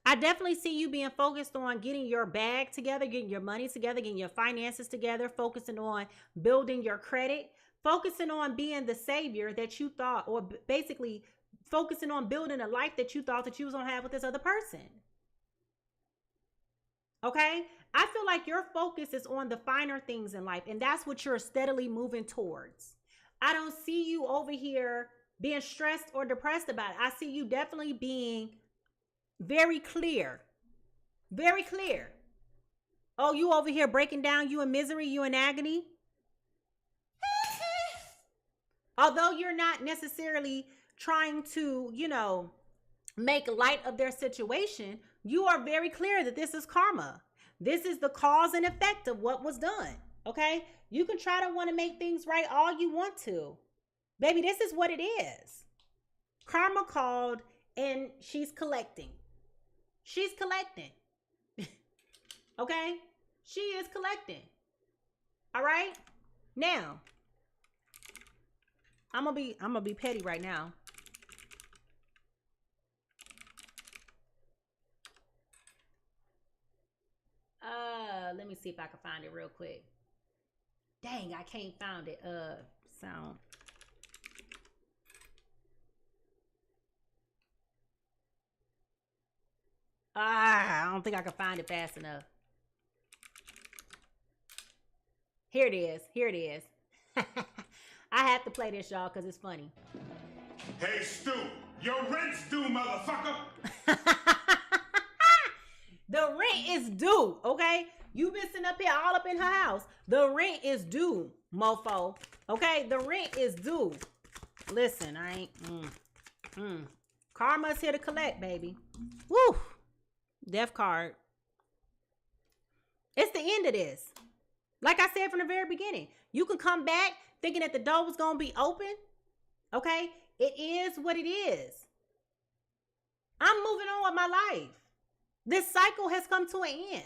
I definitely see you being focused on getting your bag together, getting your money together, getting your finances together, focusing on building your credit, focusing on being the savior that you thought, or basically focusing on building a life that you thought that you was going to have with this other person. Okay? I feel like your focus is on the finer things in life, and that's what you're steadily moving towards. I don't see you over here being stressed or depressed about it. I see you definitely being very clear. Very clear. Oh, you over here breaking down, you in misery, you in agony? Although you're not necessarily trying to, make light of their situation, you are very clear that this is karma. This is the cause and effect of what was done. Okay? You can try to want to make things right all you want to. Baby, this is what it is. Karma called and she's collecting. She's collecting. Okay? She is collecting. All right? Now, I'm gonna be petty right now. Let me see if I can find it real quick. Dang, I can't find it. Sound. I don't think I can find it fast enough. Here it is. Here it is. I have to play this, y'all, because it's funny. Hey, Stu, your rent's due, motherfucker. The rent is due, okay? You been sitting up here all up in her house. The rent is due, mofo. Okay? The rent is due. Listen, I ain't... Karma's here to collect, baby. Woo! Death card. It's the end of this. Like I said from the very beginning, you can come back thinking that the door was going to be open. Okay? It is what it is. I'm moving on with my life. This cycle has come to an end.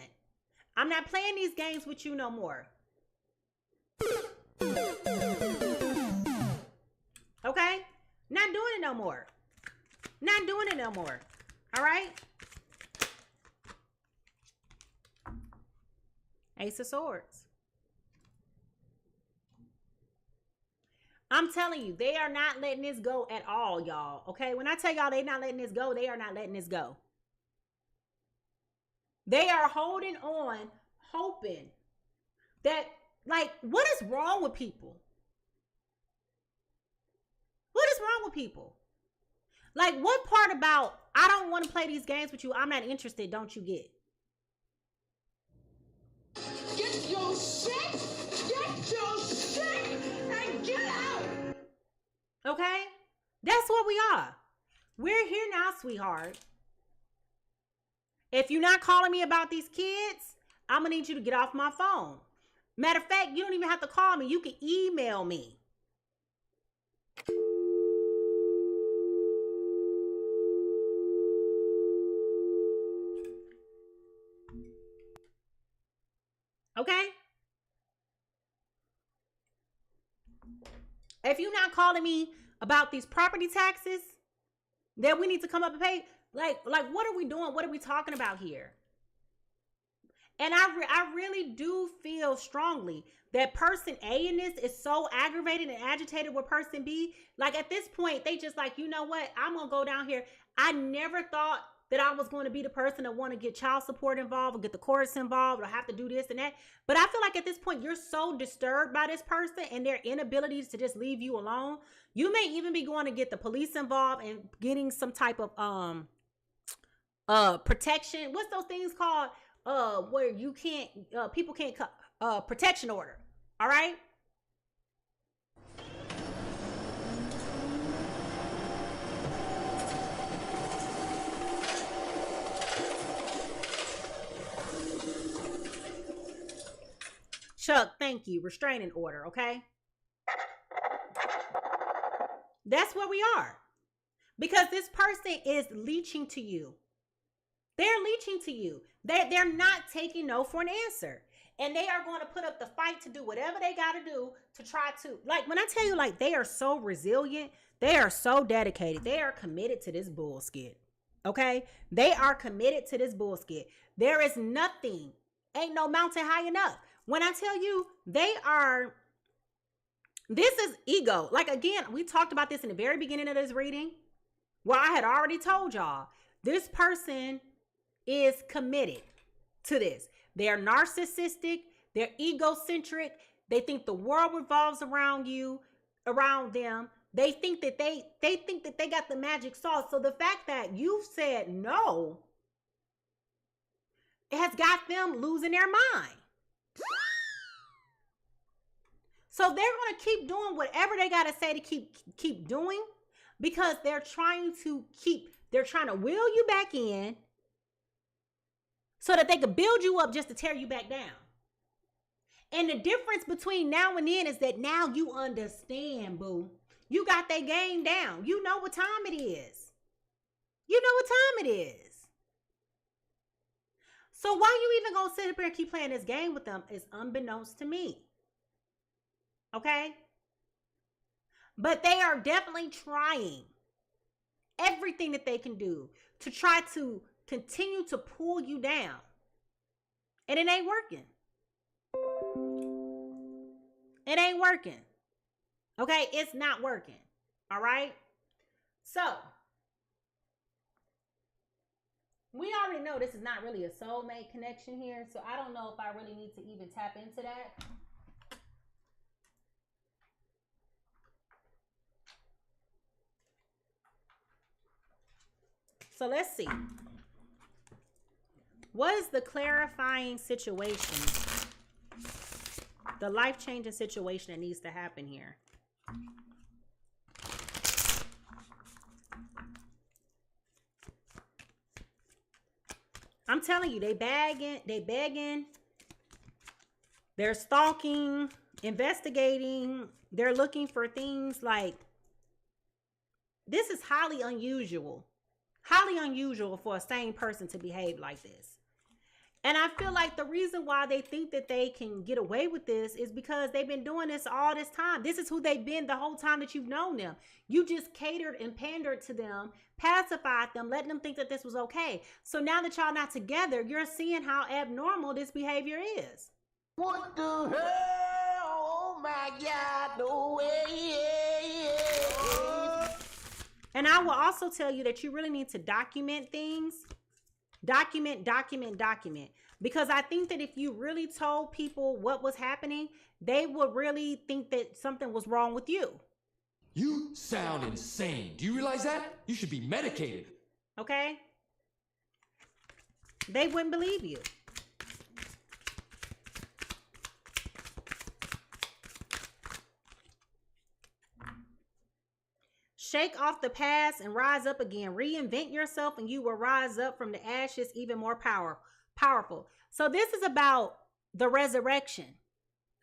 I'm not playing these games with you no more. Okay? Not doing it no more. Not doing it no more. All right? Ace of Swords. I'm telling you, they are not letting this go at all, y'all. Okay? When I tell y'all they not letting this go, they are not letting this go. They are holding on, hoping that, like, what is wrong with people? What is wrong with people? Like, what part about, I don't want to play these games with you, I'm not interested, don't you get? Get your shit, and get out. Okay? That's what we are. We're here now, sweetheart. If you're not calling me about these kids, I'm going to need you to get off my phone. Matter of fact, you don't even have to call me. You can email me. Okay? If you're not calling me about these property taxes that we need to come up and pay, like what are we doing? What are we talking about here? And I really do feel strongly that person A in this is so aggravated and agitated with person B. Like, at this point, they just like, you know what? I'm going to go down here. I never thought that I was going to be the person that want to get child support involved or get the courts involved or have to do this and that. But I feel like at this point, you're so disturbed by this person and their inabilities to just leave you alone. You may even be going to get the police involved and getting some type of protection. What's those things called? Where you can't, people can't, protection order. All right. Chuck, thank you. Restraining order. Okay. That's where we are. Because this person is leeching to you. They're leeching to you. They're not taking no for an answer. And they are going to put up the fight to do whatever they got to do to try to, like, when I tell you, like, they are so resilient, they are so dedicated, they are committed to this bullshit. Okay? They are committed to this bullshit. There is nothing, ain't no mountain high enough. When I tell you, they are, this is ego. Like, again, we talked about this in the very beginning of this reading, where I had already told y'all, this person is committed to this. They're narcissistic. They're egocentric. They think the world revolves around you, around them. They think that they think that they got the magic sauce. So the fact that you've said no, it has got them losing their mind. So they're going to keep doing whatever they got to say to keep doing, because they're trying to wheel you back in so that they could build you up just to tear you back down. And the difference between now and then is that now you understand, boo. You got that game down. You know what time it is. You know what time it is. So why you even gonna sit up here and keep playing this game with them is unbeknownst to me. Okay? But they are definitely trying everything that they can do to try to continue to pull you down. And it ain't working. It ain't working. Okay? It's not working. All right? So, we already know this is not really a soulmate connection here. So, I don't know if I really need to even tap into that. So, let's see. What is the clarifying situation? The life-changing situation that needs to happen here. I'm telling you, they begging, they're stalking, investigating, they're looking for things like, this is highly unusual for a sane person to behave like this. And I feel like the reason why they think that they can get away with this is because they've been doing this all this time. This is who they've been the whole time that you've known them. You just catered and pandered to them, pacified them, letting them think that this was okay. So now that y'all not together, you're seeing how abnormal this behavior is. What the hell? Oh my God, no way. And I will also tell you that you really need to document things. Document. Because I think that if you really told people what was happening, they would really think that something was wrong with you. You sound insane. Do you realize that? You should be medicated. Okay? They wouldn't believe you. Shake off the past and rise up again. Reinvent yourself and you will rise up from the ashes even more powerful. So this is about the resurrection.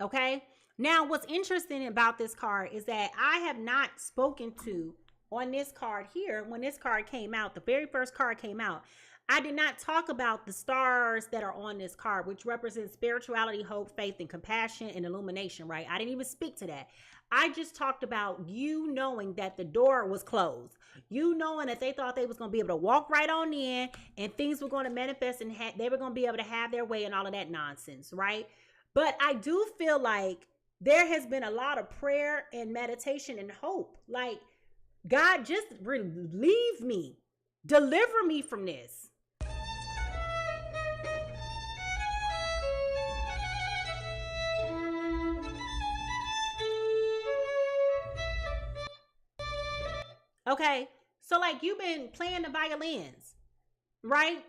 Okay? Now, what's interesting about this card is that I have not spoken to on this card here. When this card came out, the very first card came out, I did not talk about the stars that are on this card, which represent spirituality, hope, faith, and compassion and illumination, right? I didn't even speak to that. I just talked about you knowing that the door was closed. You knowing that they thought they was going to be able to walk right on in and things were going to manifest and they were going to be able to have their way and all of that nonsense, right? But I do feel like there has been a lot of prayer and meditation and hope. Like, God, just relieve me. Deliver me from this. Okay, so like you've been playing the violins, right?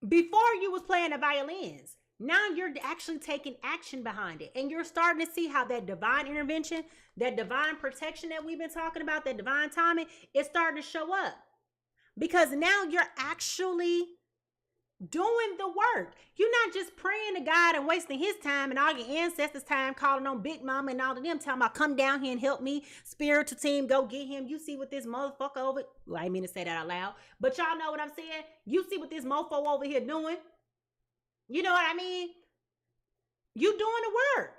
Before you was playing the violins, now you're actually taking action behind it. And you're starting to see how that divine intervention, that divine protection that we've been talking about, that divine timing, is starting to show up. Because now you're actually doing the work. You're not just praying to God and wasting his time and all your ancestors' time calling on Big Mama and all of them talking about come down here and help me. Spiritual team, go get him. You see what this motherfucker over... Well, I didn't mean to say that out loud. But y'all know what I'm saying? You see what this mofo over here doing? You know what I mean? You doing the work.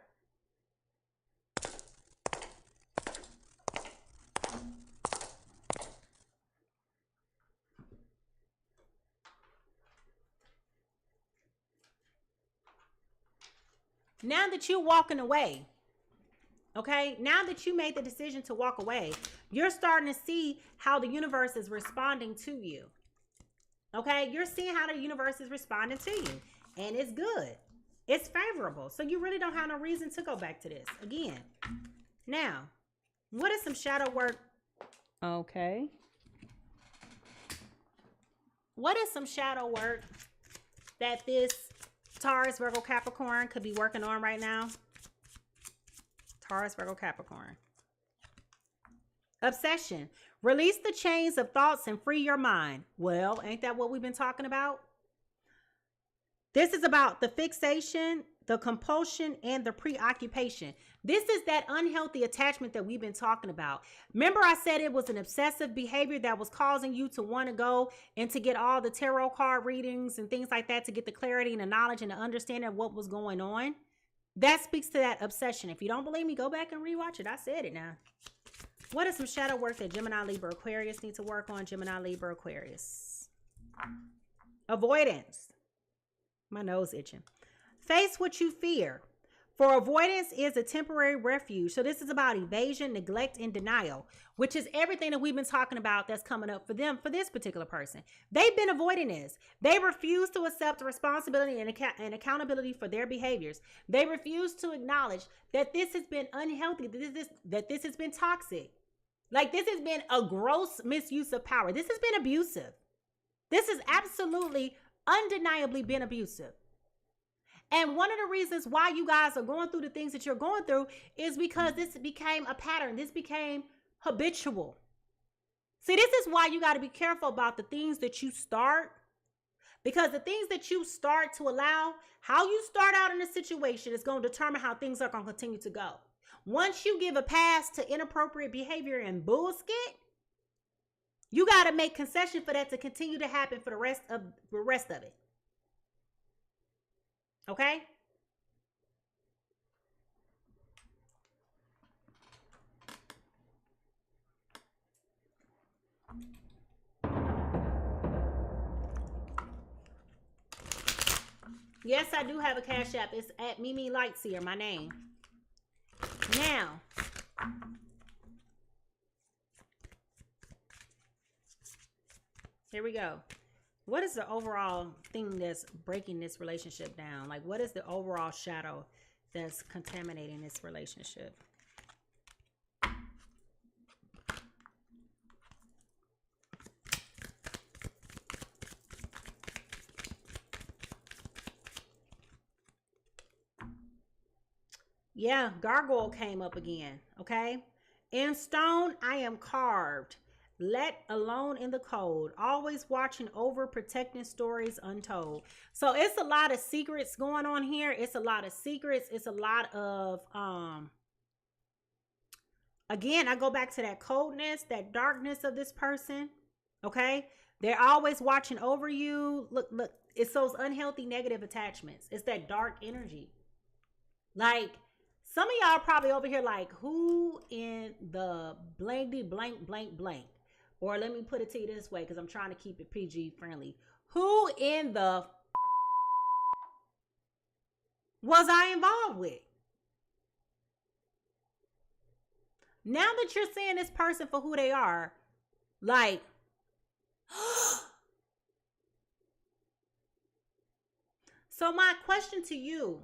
Now that you're walking away, okay? Now that you made the decision to walk away, you're starting to see how the universe is responding to you. Okay? You're seeing how the universe is responding to you. And it's good. It's favorable. So you really don't have no reason to go back to this again. Now, what is some shadow work? Okay. What is some shadow work that this Taurus, Virgo, Capricorn could be working on right now? Taurus, Virgo, Capricorn. Obsession. Release the chains of thoughts and free your mind. Well, ain't that what we've been talking about? This is about the fixation, the compulsion, and the preoccupation. This is that unhealthy attachment that we've been talking about. Remember I said it was an obsessive behavior that was causing you to want to go and to get all the tarot card readings and things like that to get the clarity and the knowledge and the understanding of what was going on? That speaks to that obsession. If you don't believe me, go back and rewatch it. I said it now. What is some shadow work that Gemini, Libra, Aquarius need to work on? Gemini, Libra, Aquarius. Avoidance. My nose itching. Face what you fear. For avoidance is a temporary refuge. So this is about evasion, neglect, and denial, which is everything that we've been talking about that's coming up for them, for this particular person. They've been avoiding this. They refuse to accept responsibility and accountability for their behaviors. They refuse to acknowledge that this has been unhealthy, that this has been toxic. Like this has been a gross misuse of power. This has been abusive. This has absolutely, undeniably been abusive. And one of the reasons why you guys are going through the things that you're going through is because this became a pattern. This became habitual. See, this is why you got to be careful about the things that you start. Because the things that you start to allow, how you start out in a situation is going to determine how things are going to continue to go. Once you give a pass to inappropriate behavior and bullshit, you got to make concession for that to continue to happen for the rest of it. Okay? Yes, I do have a Cash App. It's at Mimi Lightseer, my name. Now, Here we go. What is the overall thing that's breaking this relationship down? Like, what is the overall shadow that's contaminating this relationship? Yeah, gargoyle came up again, okay? In stone, I am carved, let alone in the cold, always watching over, protecting stories untold. So it's a lot of secrets going on here. It's a lot of secrets. It's a lot of, again, I go back to that coldness, that darkness of this person, okay? They're always watching over you. Look, it's those unhealthy negative attachments. It's that dark energy. Like, some of y'all probably over here like, who in the blankety blank blank blank? Or let me put it to you this way, because I'm trying to keep it PG friendly. Who in the was I involved with? Now that you're seeing this person for who they are, like, so my question to you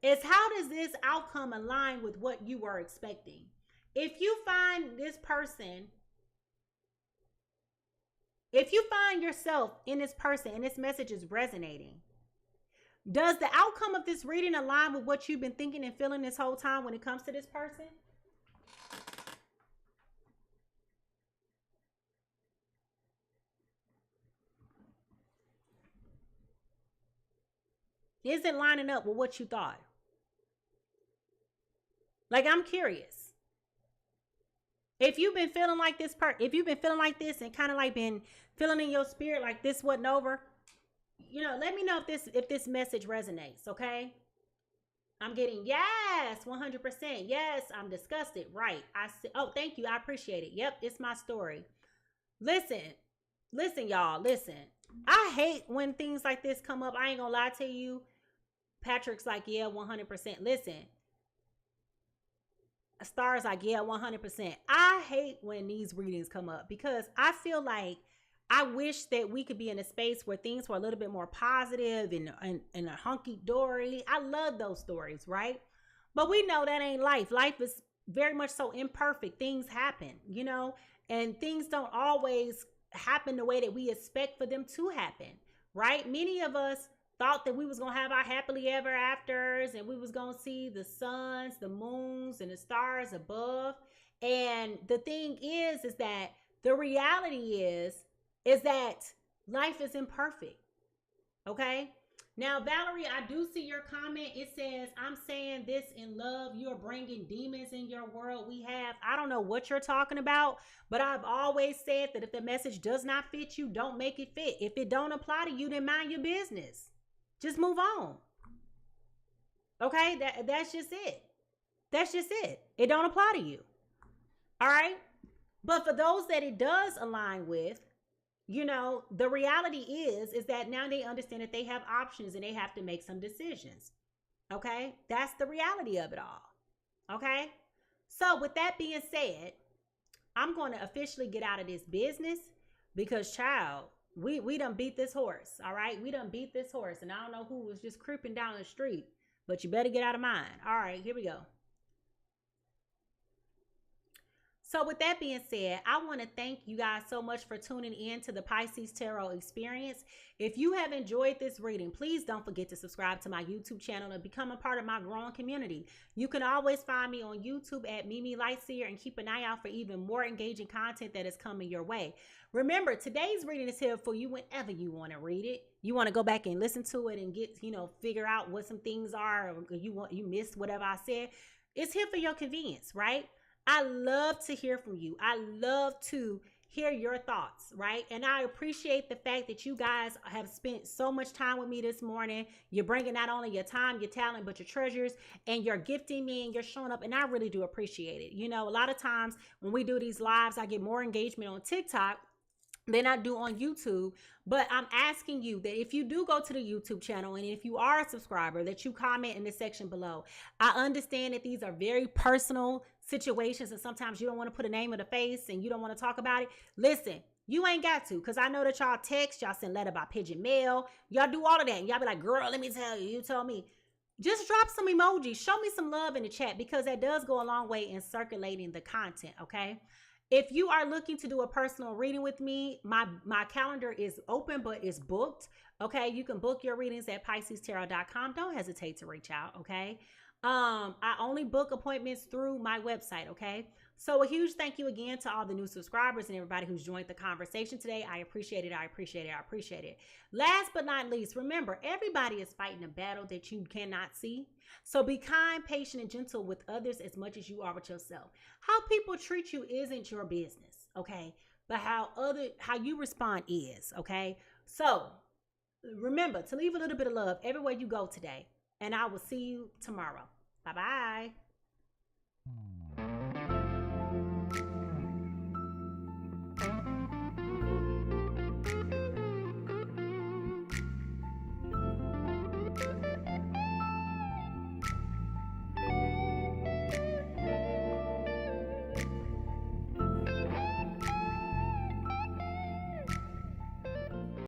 is, how does this outcome align with what you were expecting? If you find this person, if you find yourself in this person and this message is resonating, does the outcome of this reading align with what you've been thinking and feeling this whole time when it comes to this person? Is it lining up with what you thought? Like, I'm curious. If you've been feeling like this if you've been feeling like this and kind of like been feeling in your spirit like this wasn't over, you know, let me know if this message resonates, okay? I'm getting yes, 100%. Yes, I'm disgusted. Right. I see. Oh, thank you. I appreciate it. Yep, it's my story. Listen, y'all, listen. I hate when things like this come up. I ain't gonna lie to you. Patrick's like, yeah, 100%. Listen. Stars like, yeah, 100%. I hate when these readings come up because I feel like I wish that we could be in a space where things were a little bit more positive and a hunky-dory. I love those stories, right? But we know that ain't life. Life is very much so imperfect. Things happen, you know, and things don't always happen the way that we expect for them to happen, right? Many of us thought that we was going to have our happily ever afters and we was going to see the suns, the moons, and the stars above. And the thing is that the reality is that life is imperfect. Okay? Now, Valerie, I do see your comment. It says, I'm saying this in love. You're bringing demons in your world. I don't know what you're talking about, but I've always said that if the message does not fit you, don't make it fit. If it don't apply to you, then mind your business. Just move on. Okay? That's just it. That's just it. It don't apply to you. All right? But for those that it does align with, you know, the reality is that now they understand that they have options and they have to make some decisions. Okay? That's the reality of it all. Okay? So with that being said, I'm going to officially get out of this business because, child, we done beat this horse. All right? We done beat this horse. And I don't know who was just creeping down the street, but you better get out of mine. All right, here we go. So with that being said, I want to thank you guys so much for tuning in to the Pisces Tarot Experience. If you have enjoyed this reading, please don't forget to subscribe to my YouTube channel and become a part of my growing community. You can always find me on YouTube at Mimi Lightseer and keep an eye out for even more engaging content that is coming your way. Remember, today's reading is here for you whenever you want to read it. You want to go back and listen to it and get, figure out what some things are, or you missed whatever I said. It's here for your convenience, right? I love to hear from you. I love to hear your thoughts, right? And I appreciate the fact that you guys have spent so much time with me this morning. You're bringing not only your time, your talent, but your treasures, and you're gifting me and you're showing up. And I really do appreciate it. You know, a lot of times when we do these lives, I get more engagement on TikTok than I do on YouTube. But I'm asking you that if you do go to the YouTube channel and if you are a subscriber, that you comment in the section below. I understand that these are very personal situations and sometimes you don't want to put a name of the face and you don't want to talk about it. Listen, You ain't got to, because I know that y'all text, y'all send letter by pigeon mail, y'all do all of that. And y'all be like, girl, let me tell you, you told me. Just drop some emojis. Show me some love in the chat, because that does go a long way in circulating the content, okay? If you are looking to do a personal reading with me, my calendar is open, but it's booked, okay? You can book your readings at PiSeasTarot.com. Don't hesitate to reach out, okay? I only book appointments through my website, okay? So a huge thank you again to all the new subscribers and everybody who's joined the conversation today. I appreciate it. I appreciate it. I appreciate it. Last but not least, remember, everybody is fighting a battle that you cannot see. So be kind, patient, and gentle with others as much as you are with yourself. How people treat you isn't your business, okay? But how you respond is, okay? So remember to leave a little bit of love everywhere you go today. And I will see you tomorrow. Bye-bye.